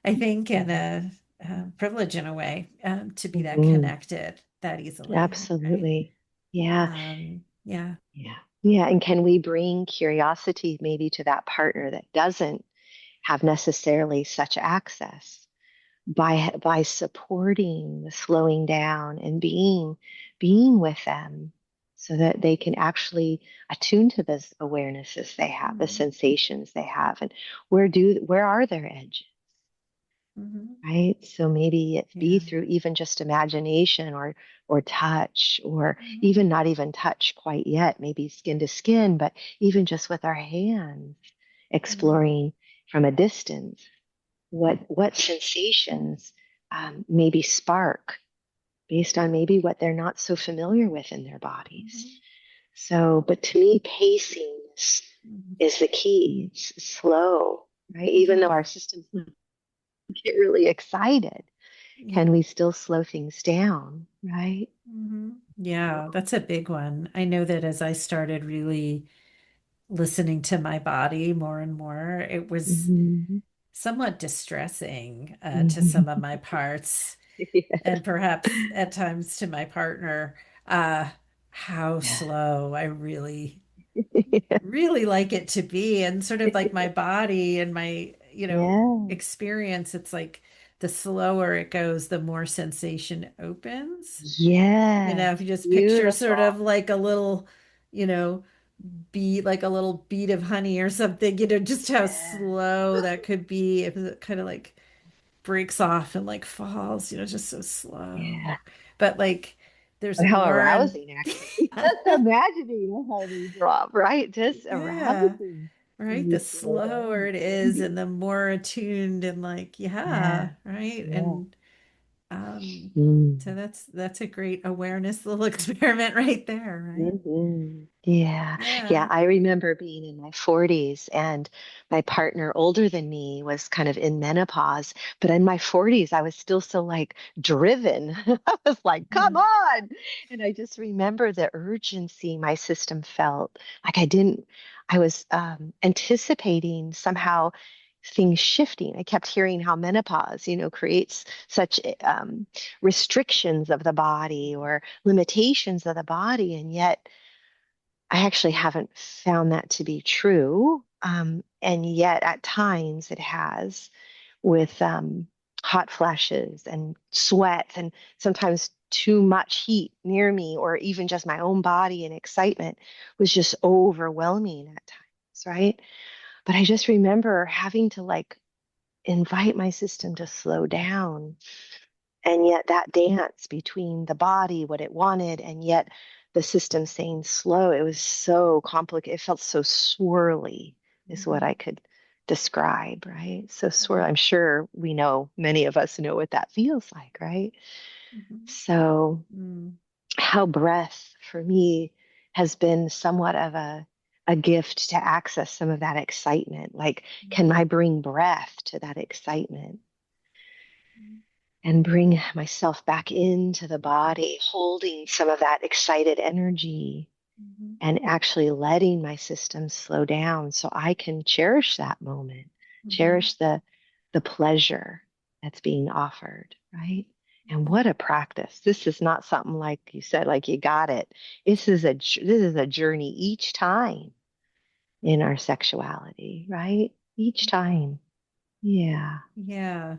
I think, and Mhm. a privilege in a way, to be that Mhm. connected that easily, right? Absolutely. Yeah. Yeah. Yeah. Yeah. And can we bring curiosity maybe to that partner that doesn't have necessarily such access by supporting the slowing down and being with them so that they can actually attune to those awarenesses they have, the Mhm. sensations they have, and where are their edges, Mhm. right? So maybe it be Yeah. through even just imagination or touch, or Mhm. even not even touch quite yet, maybe skin to skin, but even just with our hands, Yeah. exploring from a distance what sensations maybe spark based on maybe what they're not so familiar with in their bodies. Mhm. So, but to me, pacing Mhm. is the key. It's slow, right? Even Mhm. though our systems get really excited, can Yeah. we still slow things down, right? Yeah, that's a big one. I know that as I started really listening to my body more and more, it was Mm-hmm. somewhat distressing to some of Mm-hmm. my parts, Yes. and perhaps at times to my partner, uh, how slow I really, really like it to be. And sort of like my body and my, Yeah. experience, it's like the slower it goes, the more sensation opens. Yes. If you just picture sort Beautiful. of like a little, you know, bead, like a little bead of honey or something, just how Yeah. slow that could be if it kind of like breaks off and like falls, just so slow. Yeah. But like there's How more and arousing, actually. Just imagining a honey drop, right? Just yeah, arousing when right. you The slow slower down. it is and the more attuned and like, Yeah, yeah, right. yeah. And so Mm. that's a great awareness little experiment right there, right? Yeah. Yeah. Yeah. I remember being in my 40s and my partner older than me was kind of in menopause. But in my 40s, I was still so like driven. I was like, Yeah. come on. And I just remember the urgency my system felt. Like I was anticipating somehow things shifting. I kept hearing how menopause, creates such restrictions of the body or limitations of the body. And yet, I actually haven't found that to be true. And yet, at times, it has with hot flashes and sweat, and sometimes too much heat near me, or even just my own body and excitement was just overwhelming at times, right? But I just remember having to like invite my system to slow down, and yet that dance between the body, what it wanted, and yet the system saying slow, it was so complicated. It felt so swirly, is what I Mhm. could describe, right? So swirl. Right. I'm sure we know, many of us know what that feels like, right? Mhm. So Mm. how breath for me has been somewhat of a gift to access some of that excitement. Like, can I bring breath to that excitement and bring myself back into the body, holding some of that excited energy Mhm. and actually letting my system slow down so I can cherish that moment, Mhm. cherish the pleasure that's being offered, right? And Mhm. what a practice. This is not something like you said, like you got it. This is a journey each time in our sexuality, right? Each time. Yeah. Yeah.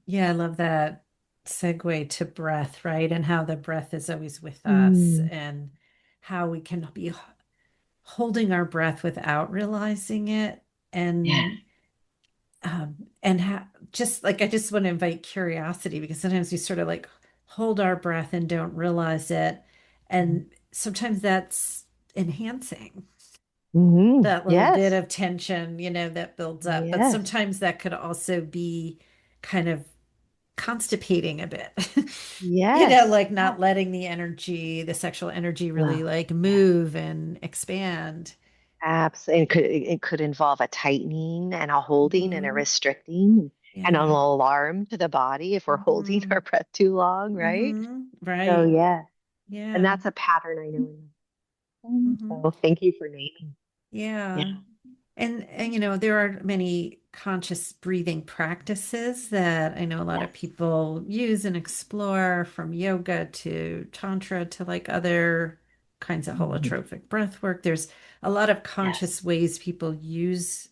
Yeah, I love that segue to breath, right? And how the breath is always with us Mm. and how we can be holding our breath without realizing it. Yeah. And just like I just want to invite curiosity because sometimes we sort of like hold our breath and don't realize it. And sometimes that's enhancing Mm-hmm. that little bit Yes. of tension, that builds up. But Yes. sometimes that could also be kind of constipating a bit. Yes. Like not letting the energy, the sexual energy really Well, like yeah. move and expand. Absolutely. It could involve a tightening and a holding and a Hmm. restricting and an Yeah. alarm to the body if we're holding Hmm. our breath too long, right? So Right. yeah. And Yeah. that's a pattern I know. Hmm. So thank you for naming. Yeah. Yeah. And there are many conscious breathing practices that I know a lot Yeah. of people use and explore, from yoga to tantra to like other kinds of Mhm. holotropic breath work. There's a lot of Yes. conscious ways people use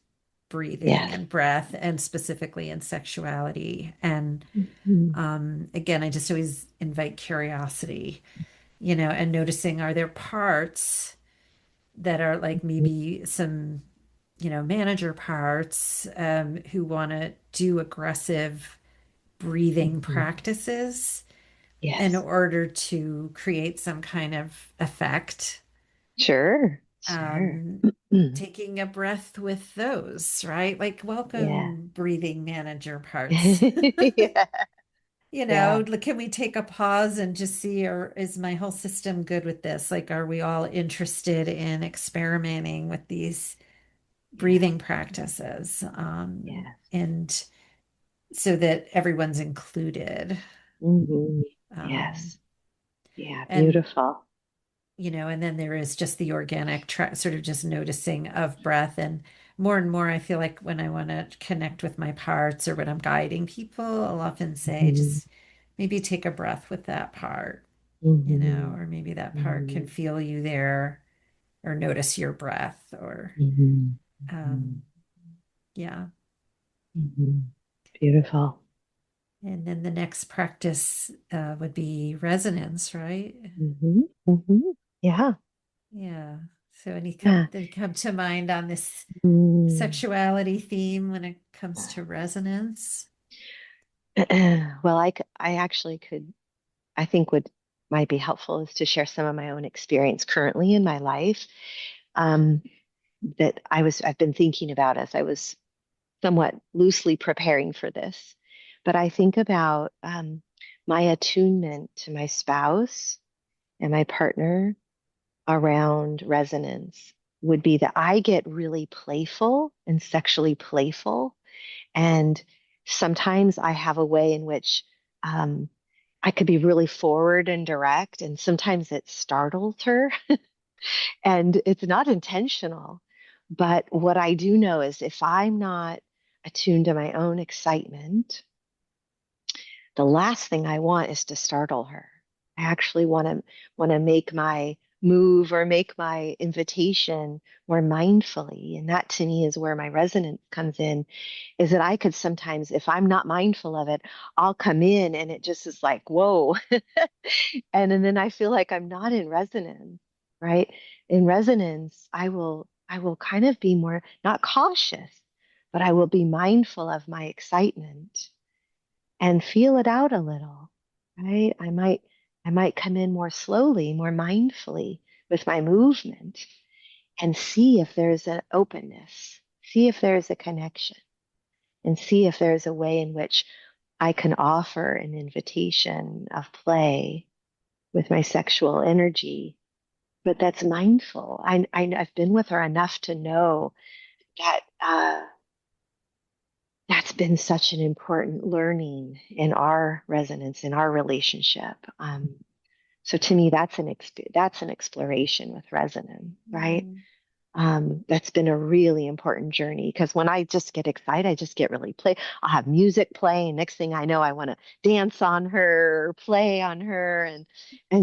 breathing Yes. and breath, and specifically in sexuality. And Mhm. again, I just always invite curiosity, and noticing, are there parts that are like maybe some manager parts, who want to do aggressive breathing Mhm. practices in Yes. order to create some kind of effect. Sure. Sure. Um, Taking a breath with those, right? Like, Yeah. welcome, breathing manager parts. Yeah. Yeah. Like, can we take a pause and just see, or is my whole system good with this? Like, are we all interested in experimenting with these Yeah. breathing practices, Yes. and so that everyone's included. Hmm. Um, Yes. Yeah. and Beautiful. and then there is just the organic sort of just noticing of breath. And more, I feel like when I want to connect with my parts or when I'm guiding people, I'll often say, Hmm. just maybe take a breath with that part, Hmm. or maybe that part Hmm. can feel you there, or notice your breath, or Hmm. um, yeah. Hmm. Beautiful. And then the next practice would be resonance, right? Hmm. Hmm. Yeah. Yeah. So any Yeah. that come to mind on this Mm. sexuality theme when it comes to resonance? Well, I actually could, I think what might be helpful is to share some of my own experience currently in my life, um, that I've been thinking about as I was somewhat loosely preparing for this. But I think about my attunement to my spouse and my partner around resonance would be that I get really playful and sexually playful. And sometimes I have a way in which um, I could be really forward and direct, and sometimes it startles her. And it's not intentional. But what I do know is if I'm not attuned to my own excitement, the last thing I want is to startle her. I actually want to make my move or make my invitation more mindfully. And that to me is where my resonance comes in, is that I could sometimes, if I'm not mindful of it, I'll come in and it just is like, whoa. And then I feel like I'm not in resonance, right? In resonance, I will kind of be more not cautious, but I will be mindful of my excitement and feel it out a little, right? I might come in more slowly, more mindfully with my movement and see if there's an openness, see if there's a connection, and see if there's a way in which I can offer an invitation of play with my sexual energy but that's mindful. I've been with her enough to know that that's been such an important learning in our resonance, in our relationship. So to me, that's an exploration with resonance, right? Mm, That's been a really important journey because when I just get excited, I just get really play. I'll have music playing. Next thing I know, I want to dance on her, or play on her, and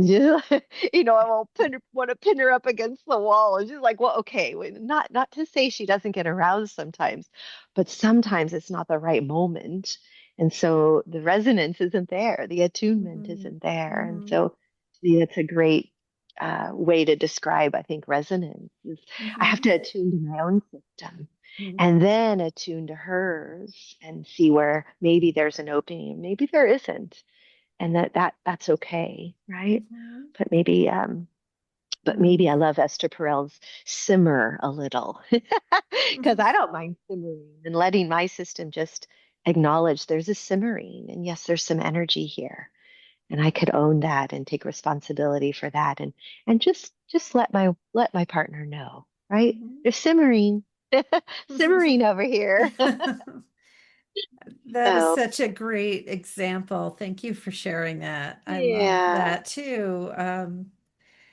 just, I will want to pin her up against the wall. And she's like, "Well, okay, wait, not to say she doesn't get aroused sometimes, but sometimes it's not the right moment, and so the resonance isn't there, the attunement mhm, isn't there, and mhm, so to me, it's a great way to describe, I think, resonance. I have mhm, to attune to my own system mhm, and then attune to hers and see where maybe there's an opening, maybe there isn't, and that's okay, right? mhm, But maybe I love Esther Perel's simmer a little because mhm. I don't mind simmering and letting my system just acknowledge there's a simmering and yes, there's some energy here and I could own that and take responsibility for that and just let my partner know, right? Mhm. They're simmering, simmering over here. That is So such a great example. Thank you for sharing that. I love yeah. that too.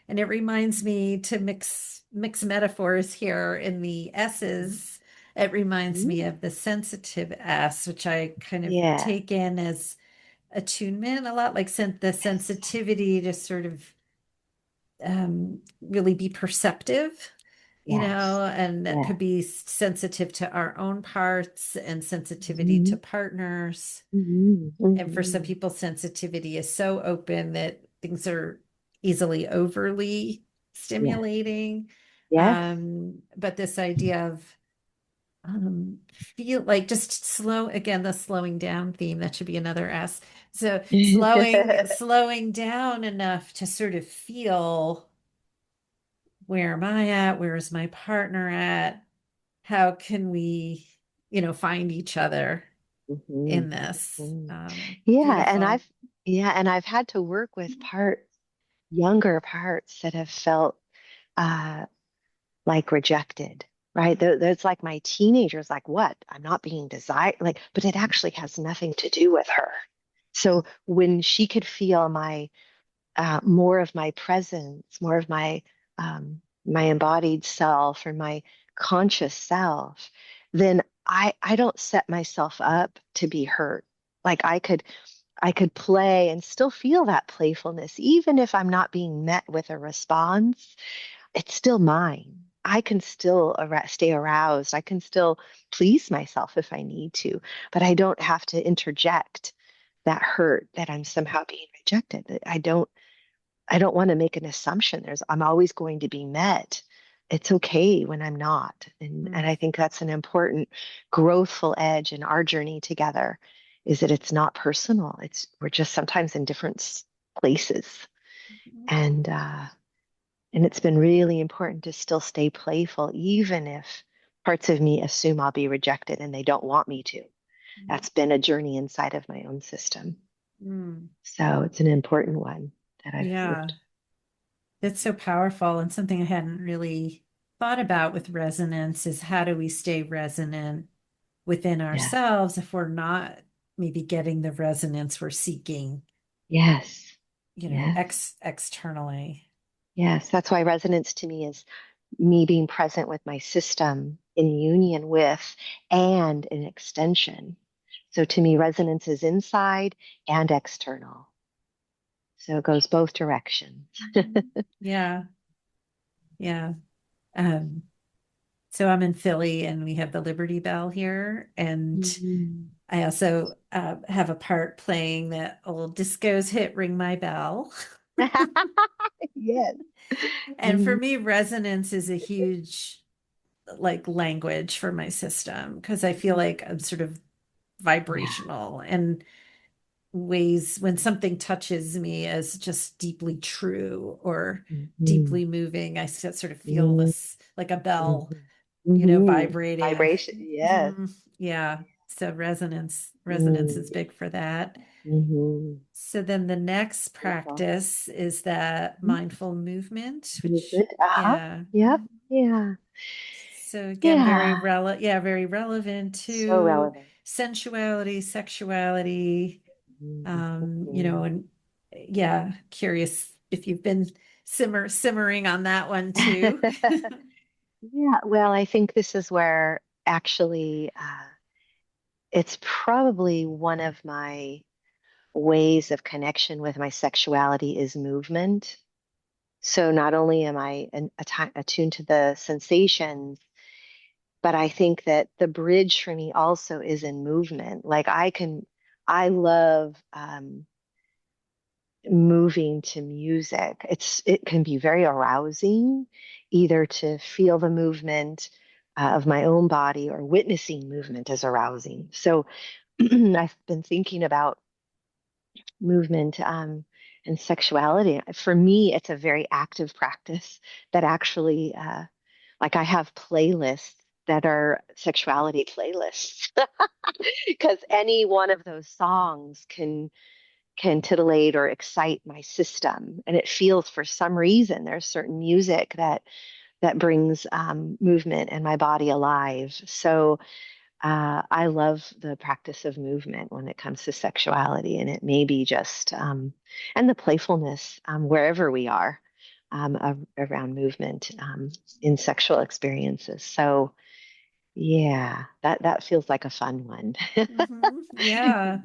And it reminds me to mix metaphors here in the S's. It reminds me Mm, of the sensitive S, which I kind of yeah. take in as attunement a lot, like the Yes. sensitivity to sort of really be perceptive, Yes. and that Yeah. could be sensitive to our own parts and sensitivity Hmm. to partners. Hmm. And for some Hmm. people, sensitivity is so open that things are easily overly Yes. stimulating. Yes. But this idea of feel like just slow again, the slowing down theme, that should be another S. So slowing down enough to sort of feel, where am I at? Where is my partner at? How can we, find each other Hmm. in this? Hmm. Yeah, Beautiful. and I've had to work with younger parts that have felt uh like rejected, right? There's like my teenagers, like, what? I'm not being desired, like, but it actually has nothing to do with her. So when she could feel more of my presence, more of my embodied self or my conscious self, then I don't set myself up to be hurt. Like I could play and still feel that playfulness, even if I'm not being met with a response. It's still mine. I can still stay aroused. I can still please myself if I need to, but I don't have to interject that hurt that I'm somehow being rejected. I don't want to make an assumption. I'm always going to be met. It's okay when I'm not. And Mm. I think that's an important growthful edge in our journey together is that it's not personal. We're just sometimes in different places. And and it's been really important to still stay playful, even if parts of me assume I'll be rejected and they don't want me to. That's been a journey inside of my own system. Mm. So it's an important one that I've Yeah, lived. it's so powerful, and something I hadn't really thought about with resonance is how do we stay resonant within Yeah. ourselves if we're not maybe getting the resonance we're seeking, Yes. Yes. externally. Yes. That's why resonance to me is me being present with my system in union with and an extension. So to me, resonance is inside and external. So it goes both directions. Mhm. Yeah, yeah. Um, so I'm in Philly and we have the Liberty Bell here. And Mm. I also have a part playing that old disco's hit Ring My Bell. Yes. And for Mm. me, resonance is a huge like language for my system because I feel like I'm sort of Yeah. vibrational and ways when something touches me as just deeply true or Mhm. deeply moving, I sort of feel Mhm. this like a bell, Mhm. Mhm. vibrating. Vibration. Yes. Mhm. Yeah. So resonance is Mm. big for that. Mm-hmm. So then the next Beautiful. practice is that mindful movement, which, Movement. Uh-huh. yeah. Yep. Yeah. So again, Yeah. very relevant So to relevant. sensuality, sexuality, Mhm. and yeah, curious if you've been simmering on that one too. Yeah. Well, I think this is where actually it's probably one of my ways of connection with my sexuality is movement. So not only am I attuned to the sensations, but I think that the bridge for me also is in movement. I love moving to music. It can be very arousing, either to feel the movement of my own body or witnessing movement is arousing. So I've been thinking about movement and sexuality. For me, it's a very active practice that actually, like I have playlists that are sexuality playlists because any one of those songs can titillate or excite my system, and it feels for some reason there's certain music that brings movement and my body alive. So I love the practice of movement when it comes to sexuality, and it may be just and the playfulness wherever we are around movement in sexual experiences. So yeah, that feels like a fun one. Yeah.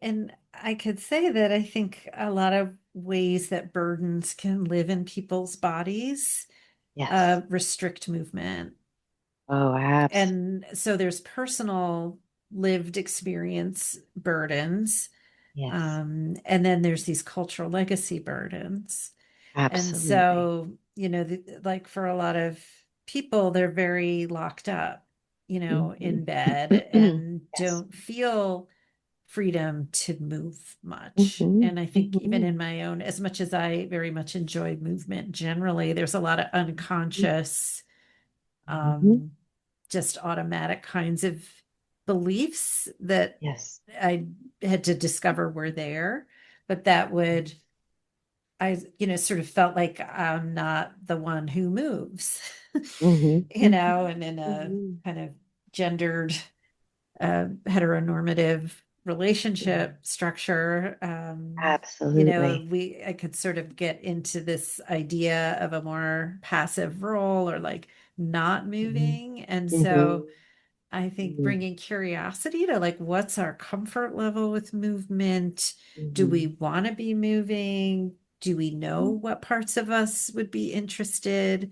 And I could say that I think a lot of ways that burdens can live in people's bodies Yes. restrict movement. Oh, absolutely. And so there's personal lived experience burdens. Yes. And then there's these cultural legacy burdens. And Absolutely. so, like for a lot of people, they're very locked up, Mhm. in bed and Yes. don't feel freedom to move much. Hmm. And I think even Hmm. in my own, as much as I very much enjoy movement generally, there's a lot of unconscious, Hmm. um, just automatic kinds of beliefs that Yes. I had to discover were there, but that would, I, sort of felt like I'm not the one who moves, Hmm. Hmm. and in a Hmm. kind of gendered, heteronormative relationship structure. Absolutely. I could sort of get into this idea of a more passive role or like not Hmm. moving. And so Hmm. I think Hmm. bringing curiosity to like, what's our comfort level with movement? Do we Hmm. want to be moving? Do we know what parts of us would be interested?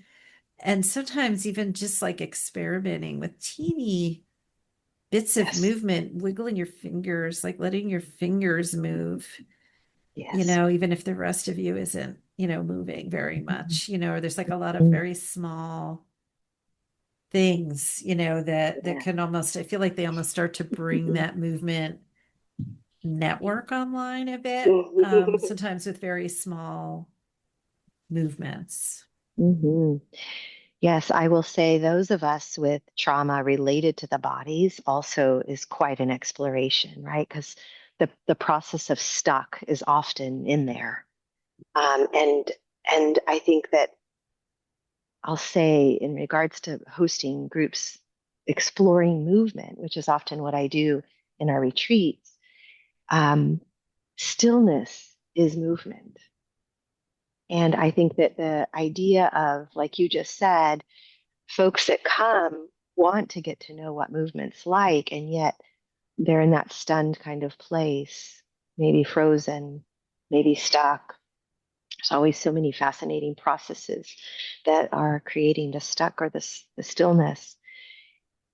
And sometimes even just like experimenting with teeny bits of Yes. movement, wiggling your fingers, like letting your fingers move, Yes. even if the rest of you isn't, moving very Mhm. much, or there's like a lot of Mhm. very small things, that Yeah. can almost, I feel like they almost start to bring that movement network online a bit, sometimes with very small movements. Hmm. Yes, I will say those of us with trauma related to the bodies also is quite an exploration, right? Because the process of stuck is often in there. And I think that I'll say in regards to hosting groups exploring movement, which is often what I do in our retreats, um, stillness is movement. And I think that the idea of, like you just said, folks that come want to get to know what movement's like, and yet they're in that stunned kind of place, maybe frozen, maybe stuck. There's always so many fascinating processes that are creating the stuck or the stillness,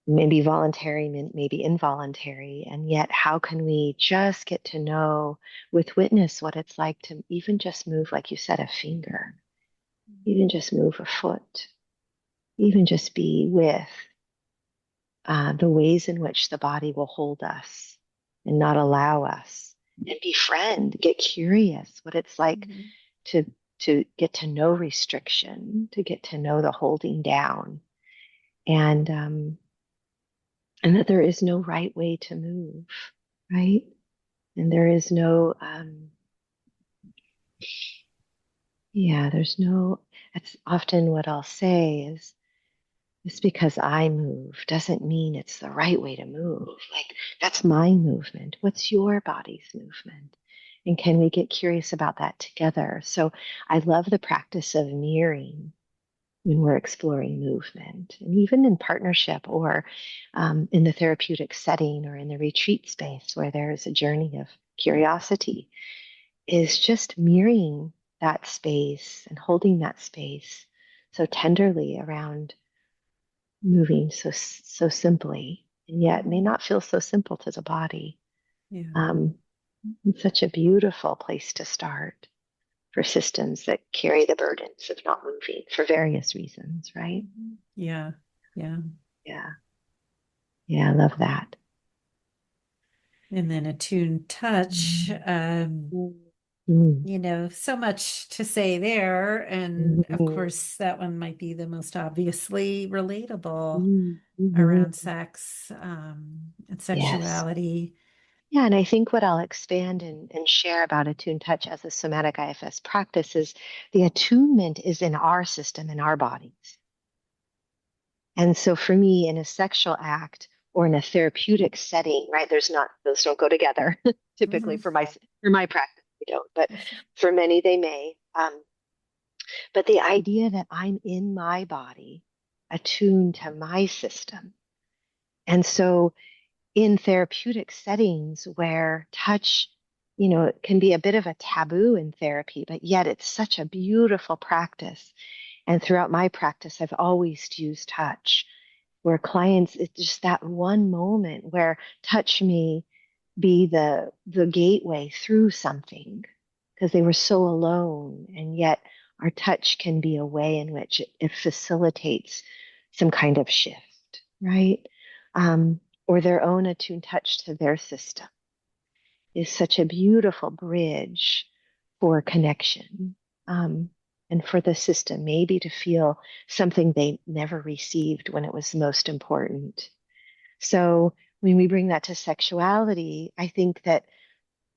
maybe voluntary, maybe involuntary. And yet, how can we just get to know with witness what it's like to even just move, like you said, a finger, even just move a foot, even just be with the ways in which the body will hold us and not allow us and befriend, get curious what it's like Mhm. to to get to know restriction, to get to know the holding down, and and that there is no right way to move, right? And there is no, there's no, that's often what I'll say is, just because I move doesn't mean it's the right way to move. Like, that's my movement. What's your body's movement? And can we get curious about that together? So I love the practice of mirroring when we're exploring movement, and even in partnership or in the therapeutic setting or in the retreat space where there's a journey of curiosity, is just mirroring that space and holding that space so tenderly around moving so simply, and yet may not feel so simple to the body. Yeah. Um, it's such a beautiful place to start for systems that carry the burdens of not moving for various reasons, right? Yeah. Yeah. Yeah. Yeah, I love that. And then attuned touch. Mm-hmm. So much to say there. And of Mm-hmm. course, that one might be the most obviously relatable Mm-hmm. around sex and Yes. sexuality. Yeah, and I think what I'll expand and share about attuned touch as a somatic IFS practice is the attunement is in our system, in our bodies. And so for me, in a sexual act or in a therapeutic setting, right, there's not, those don't go together typically Mhm. for my practice, they don't, but for many they may. But the idea that I'm in my body, attuned to my system. And so in therapeutic settings where touch, it can be a bit of a taboo in therapy, but yet it's such a beautiful practice. And throughout my practice, I've always used touch where clients, it's just that one moment where touch may be the gateway through something because they were so alone, and yet our touch can be a way in which it facilitates some kind of shift, right? Or their own attuned touch to their system is such a beautiful bridge for connection, um, and for the system maybe to feel something they never received when it was most important. So when we bring that to sexuality, I think that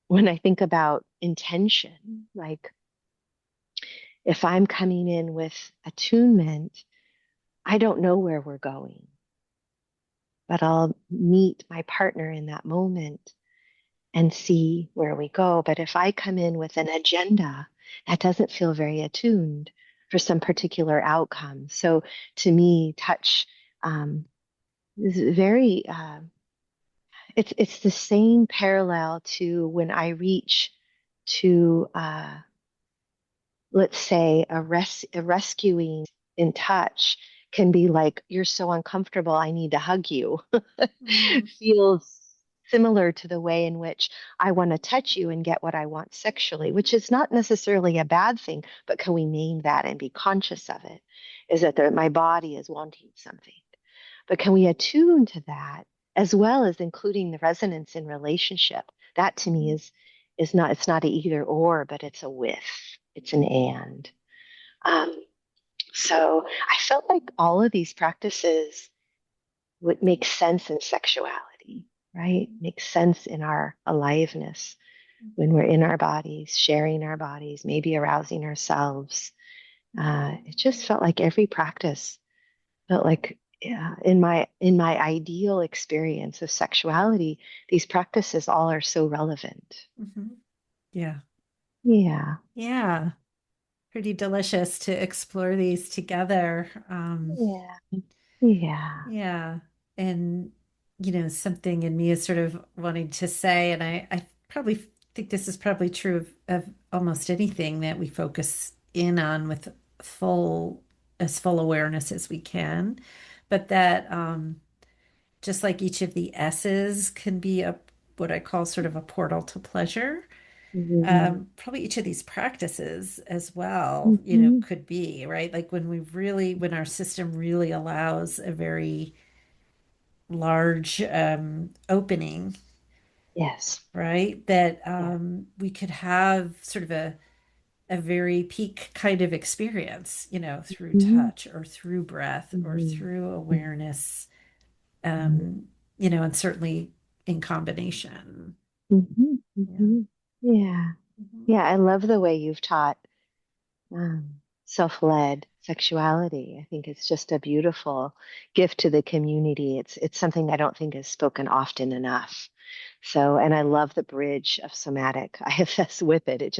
when I think about intention, like if I'm coming in with attunement, I don't know where we're going, but I'll meet my partner in that moment and see where we go. But if I come in with an agenda, that doesn't feel very attuned for some particular outcome. So to me, touch is very, it's the same parallel to when I reach to, let's say, a rescuing in touch can be like, you're so uncomfortable, I need to hug you. Mhm. Feels similar to the way in which I want to touch you and get what I want sexually, which is not necessarily a bad thing, but can we name that and be conscious of it? Is that my body is wanting something? But can we attune to that as well as including the resonance in relationship? That to me is not, it's not a either or, but it's a with, it's an and. Um, so I felt like all of these practices would make sense in sexuality, right? Make sense in our aliveness when we're in our bodies, sharing our bodies, maybe arousing ourselves. It just felt like every practice felt like, yeah, in my ideal experience of sexuality, these practices all are so relevant. Mhm. Yeah. Yeah. Yeah. Pretty delicious to explore these together. Yeah. Yeah. Yeah. And, something in me is sort of wanting to say, and I probably think this is probably true of almost anything that we focus in on with full awareness as we can, but that just like each of the S's can be what I call sort of a portal to pleasure. Mhm. Probably each of these practices as well, Mhm. could be, right? Like when our system really allows a very large opening, Yes. right? That Yeah. we could have sort of a very peak kind of experience, through Mhm. touch or through breath or Mhm. through Mhm. awareness, Mhm. and certainly in combination. Hmm. Yeah. Hmm. Yeah. Mhm. Yeah. I love the way you've taught self-led sexuality. I think it's just a beautiful gift to the community. It's something I don't think is spoken often enough. So, and I love the bridge of somatic IFS with it.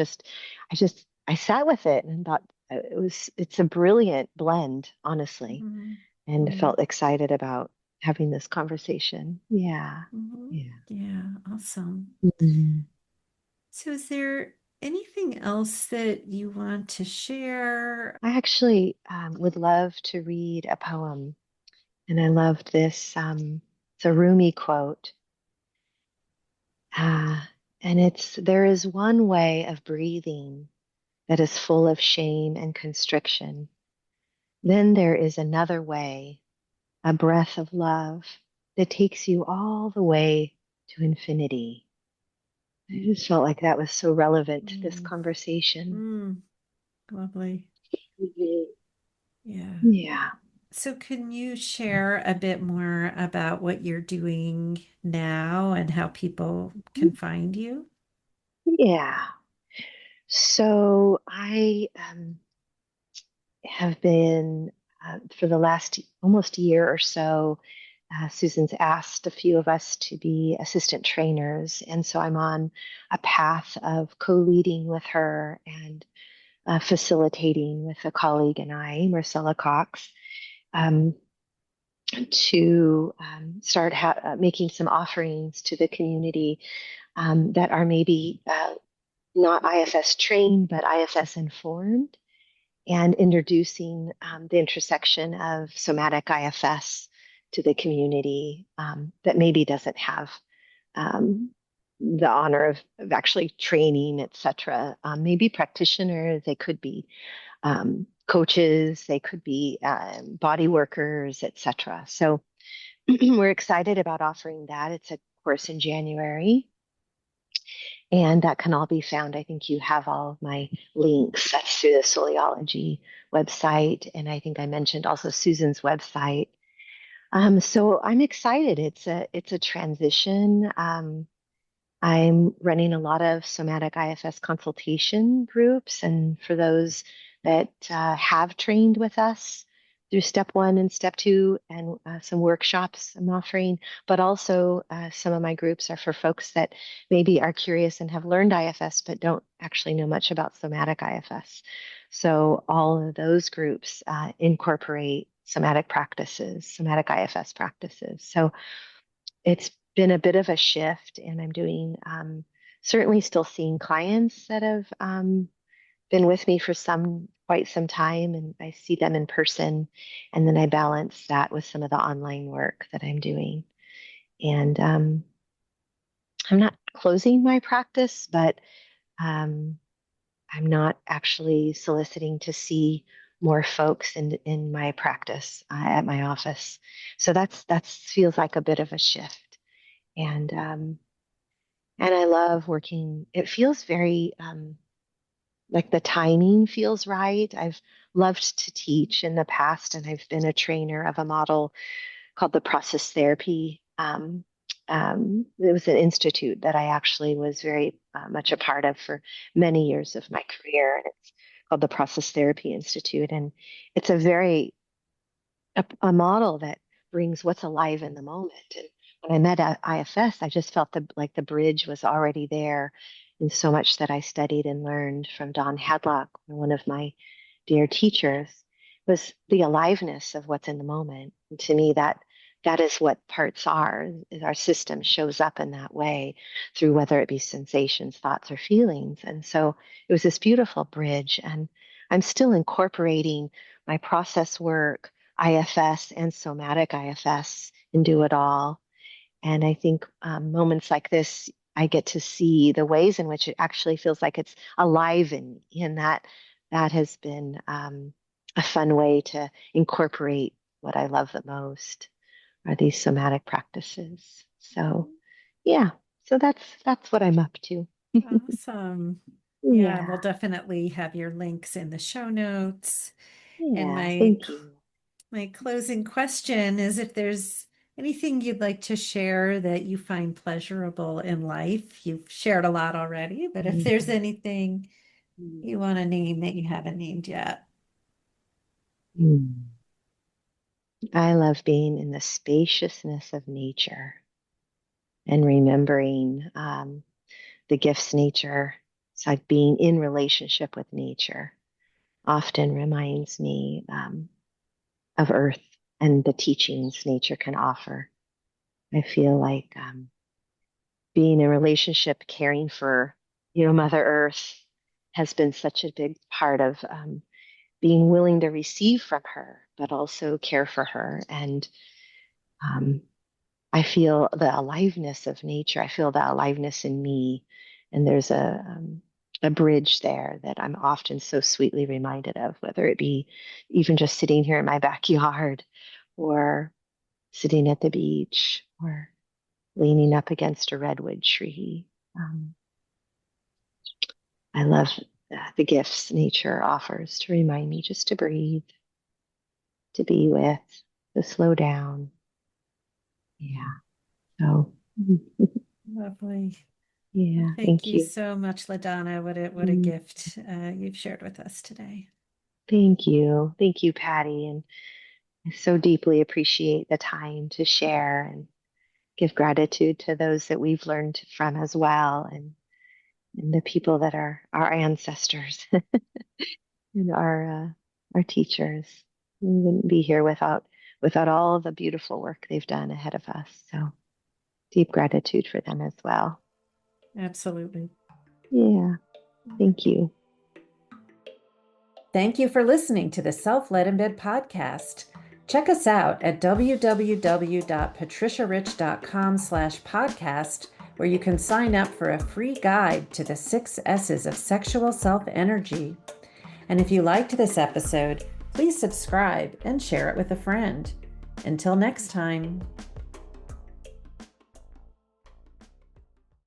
I sat with it and thought it's a brilliant blend, honestly, Mhm. and Mhm. felt excited about having this conversation. Yeah. Mhm. Yeah. Yeah, awesome. Mhm. So is there anything else that you want to share? I actually would love to read a poem. And I loved this. It's a Rumi quote. Uh, and it's there is one way of breathing that is full of shame and constriction. Then there is another way, a breath of love that takes you all the way to infinity. I just felt like that was so relevant to this Mm. conversation. Mm. Lovely. Mhm. Yeah. Yeah. So can you share a bit more about what you're doing now and how people can find you? Yeah. So I have been for the last almost year or so. Susan's asked a few of us to be assistant trainers, and so I'm on a path of co-leading with her and facilitating with a colleague and I, Marcella Cox, um, to start making some offerings to the community that are maybe not IFS trained, but IFS informed and introducing the intersection of somatic IFS to the community that maybe doesn't have um, the honor of actually training, et cetera. Maybe practitioners, they could be coaches, they could be body workers, et cetera. So we're excited about offering that. It's a course in January. And that can all be found. I think you have all of my links. That's through the Soleology website. And I think I mentioned also Susan's website. So I'm excited. It's a transition. I'm running a lot of somatic IFS consultation groups. And for those that have trained with us through step one and step two, and some workshops I'm offering, but also some of my groups are for folks that maybe are curious and have learned IFS but don't actually know much about somatic IFS. So all of those groups incorporate somatic practices, somatic IFS practices. So it's been a bit of a shift, and I'm doing certainly still seeing clients that have been with me for quite some time, and I see them in person, and then I balance that with some of the online work that I'm doing. And I'm not closing my practice, but um, I'm not actually soliciting to see more folks in my practice at my office. So that feels like a bit of a shift. And I love working. It feels very like the timing feels right. I've loved to teach in the past, and I've been a trainer of a model called the process therapy. It was an institute that I actually was very much a part of for many years of my career. And it's called the Process Therapy Institute. And it's a model that brings what's alive in the moment. And when I met at IFS, I just felt like the bridge was already there in so much that I studied and learned from Don Hadlock, one of my dear teachers, was the aliveness of what's in the moment. And to me, that is what parts are. Is our system shows up in that way through whether it be sensations, thoughts, or feelings. And so it was this beautiful bridge. And I'm still incorporating my process work, IFS and somatic IFS, and do it all. And I think moments like this, I get to see the ways in which it actually feels like it's alive in me, and that has been a fun way to incorporate what I love the most are these somatic practices. So yeah, so that's what I'm up to. Awesome. Yeah, we'll Yeah, definitely have your links in the show notes. And yeah, thank you. my closing question is if there's anything you'd like to share that you find pleasurable in life? You've shared a lot already, but if there's anything you want to name that you haven't named yet. Mm. I love being in the spaciousness of nature and remembering the gifts nature. It's like being in relationship with nature often reminds me of Earth and the teachings nature can offer. I feel like being in relationship, caring for, Mother Earth has been such a big part of being willing to receive from her, but also care for her. And um, I feel the aliveness of nature. I feel the aliveness in me. And there's a bridge there that I'm often so sweetly reminded of, whether it be even just sitting here in my backyard or sitting at the beach or leaning up against a redwood tree. Um, I love the gifts nature offers to remind me just to breathe, to be with, to slow down. Yeah. So, Lovely. yeah, Thank thank you you. so much, LaDonna. What a Mm, gift you've shared with us today. Thank you. Thank you, Patty. And I so deeply appreciate the time to share and give gratitude to those that we've learned from as well and the people that are our ancestors and our teachers. We wouldn't be here without all of the beautiful work they've done ahead of us. So deep gratitude for them as well. Absolutely. Yeah. Thank you. Thank you for listening to the Self-Led in Bed podcast. Check us out at www.patriciarich.com/podcast, where you can sign up for a free guide to the 6 S's of sexual self-energy. And if you liked this episode, please subscribe and share it with a friend. Until next time.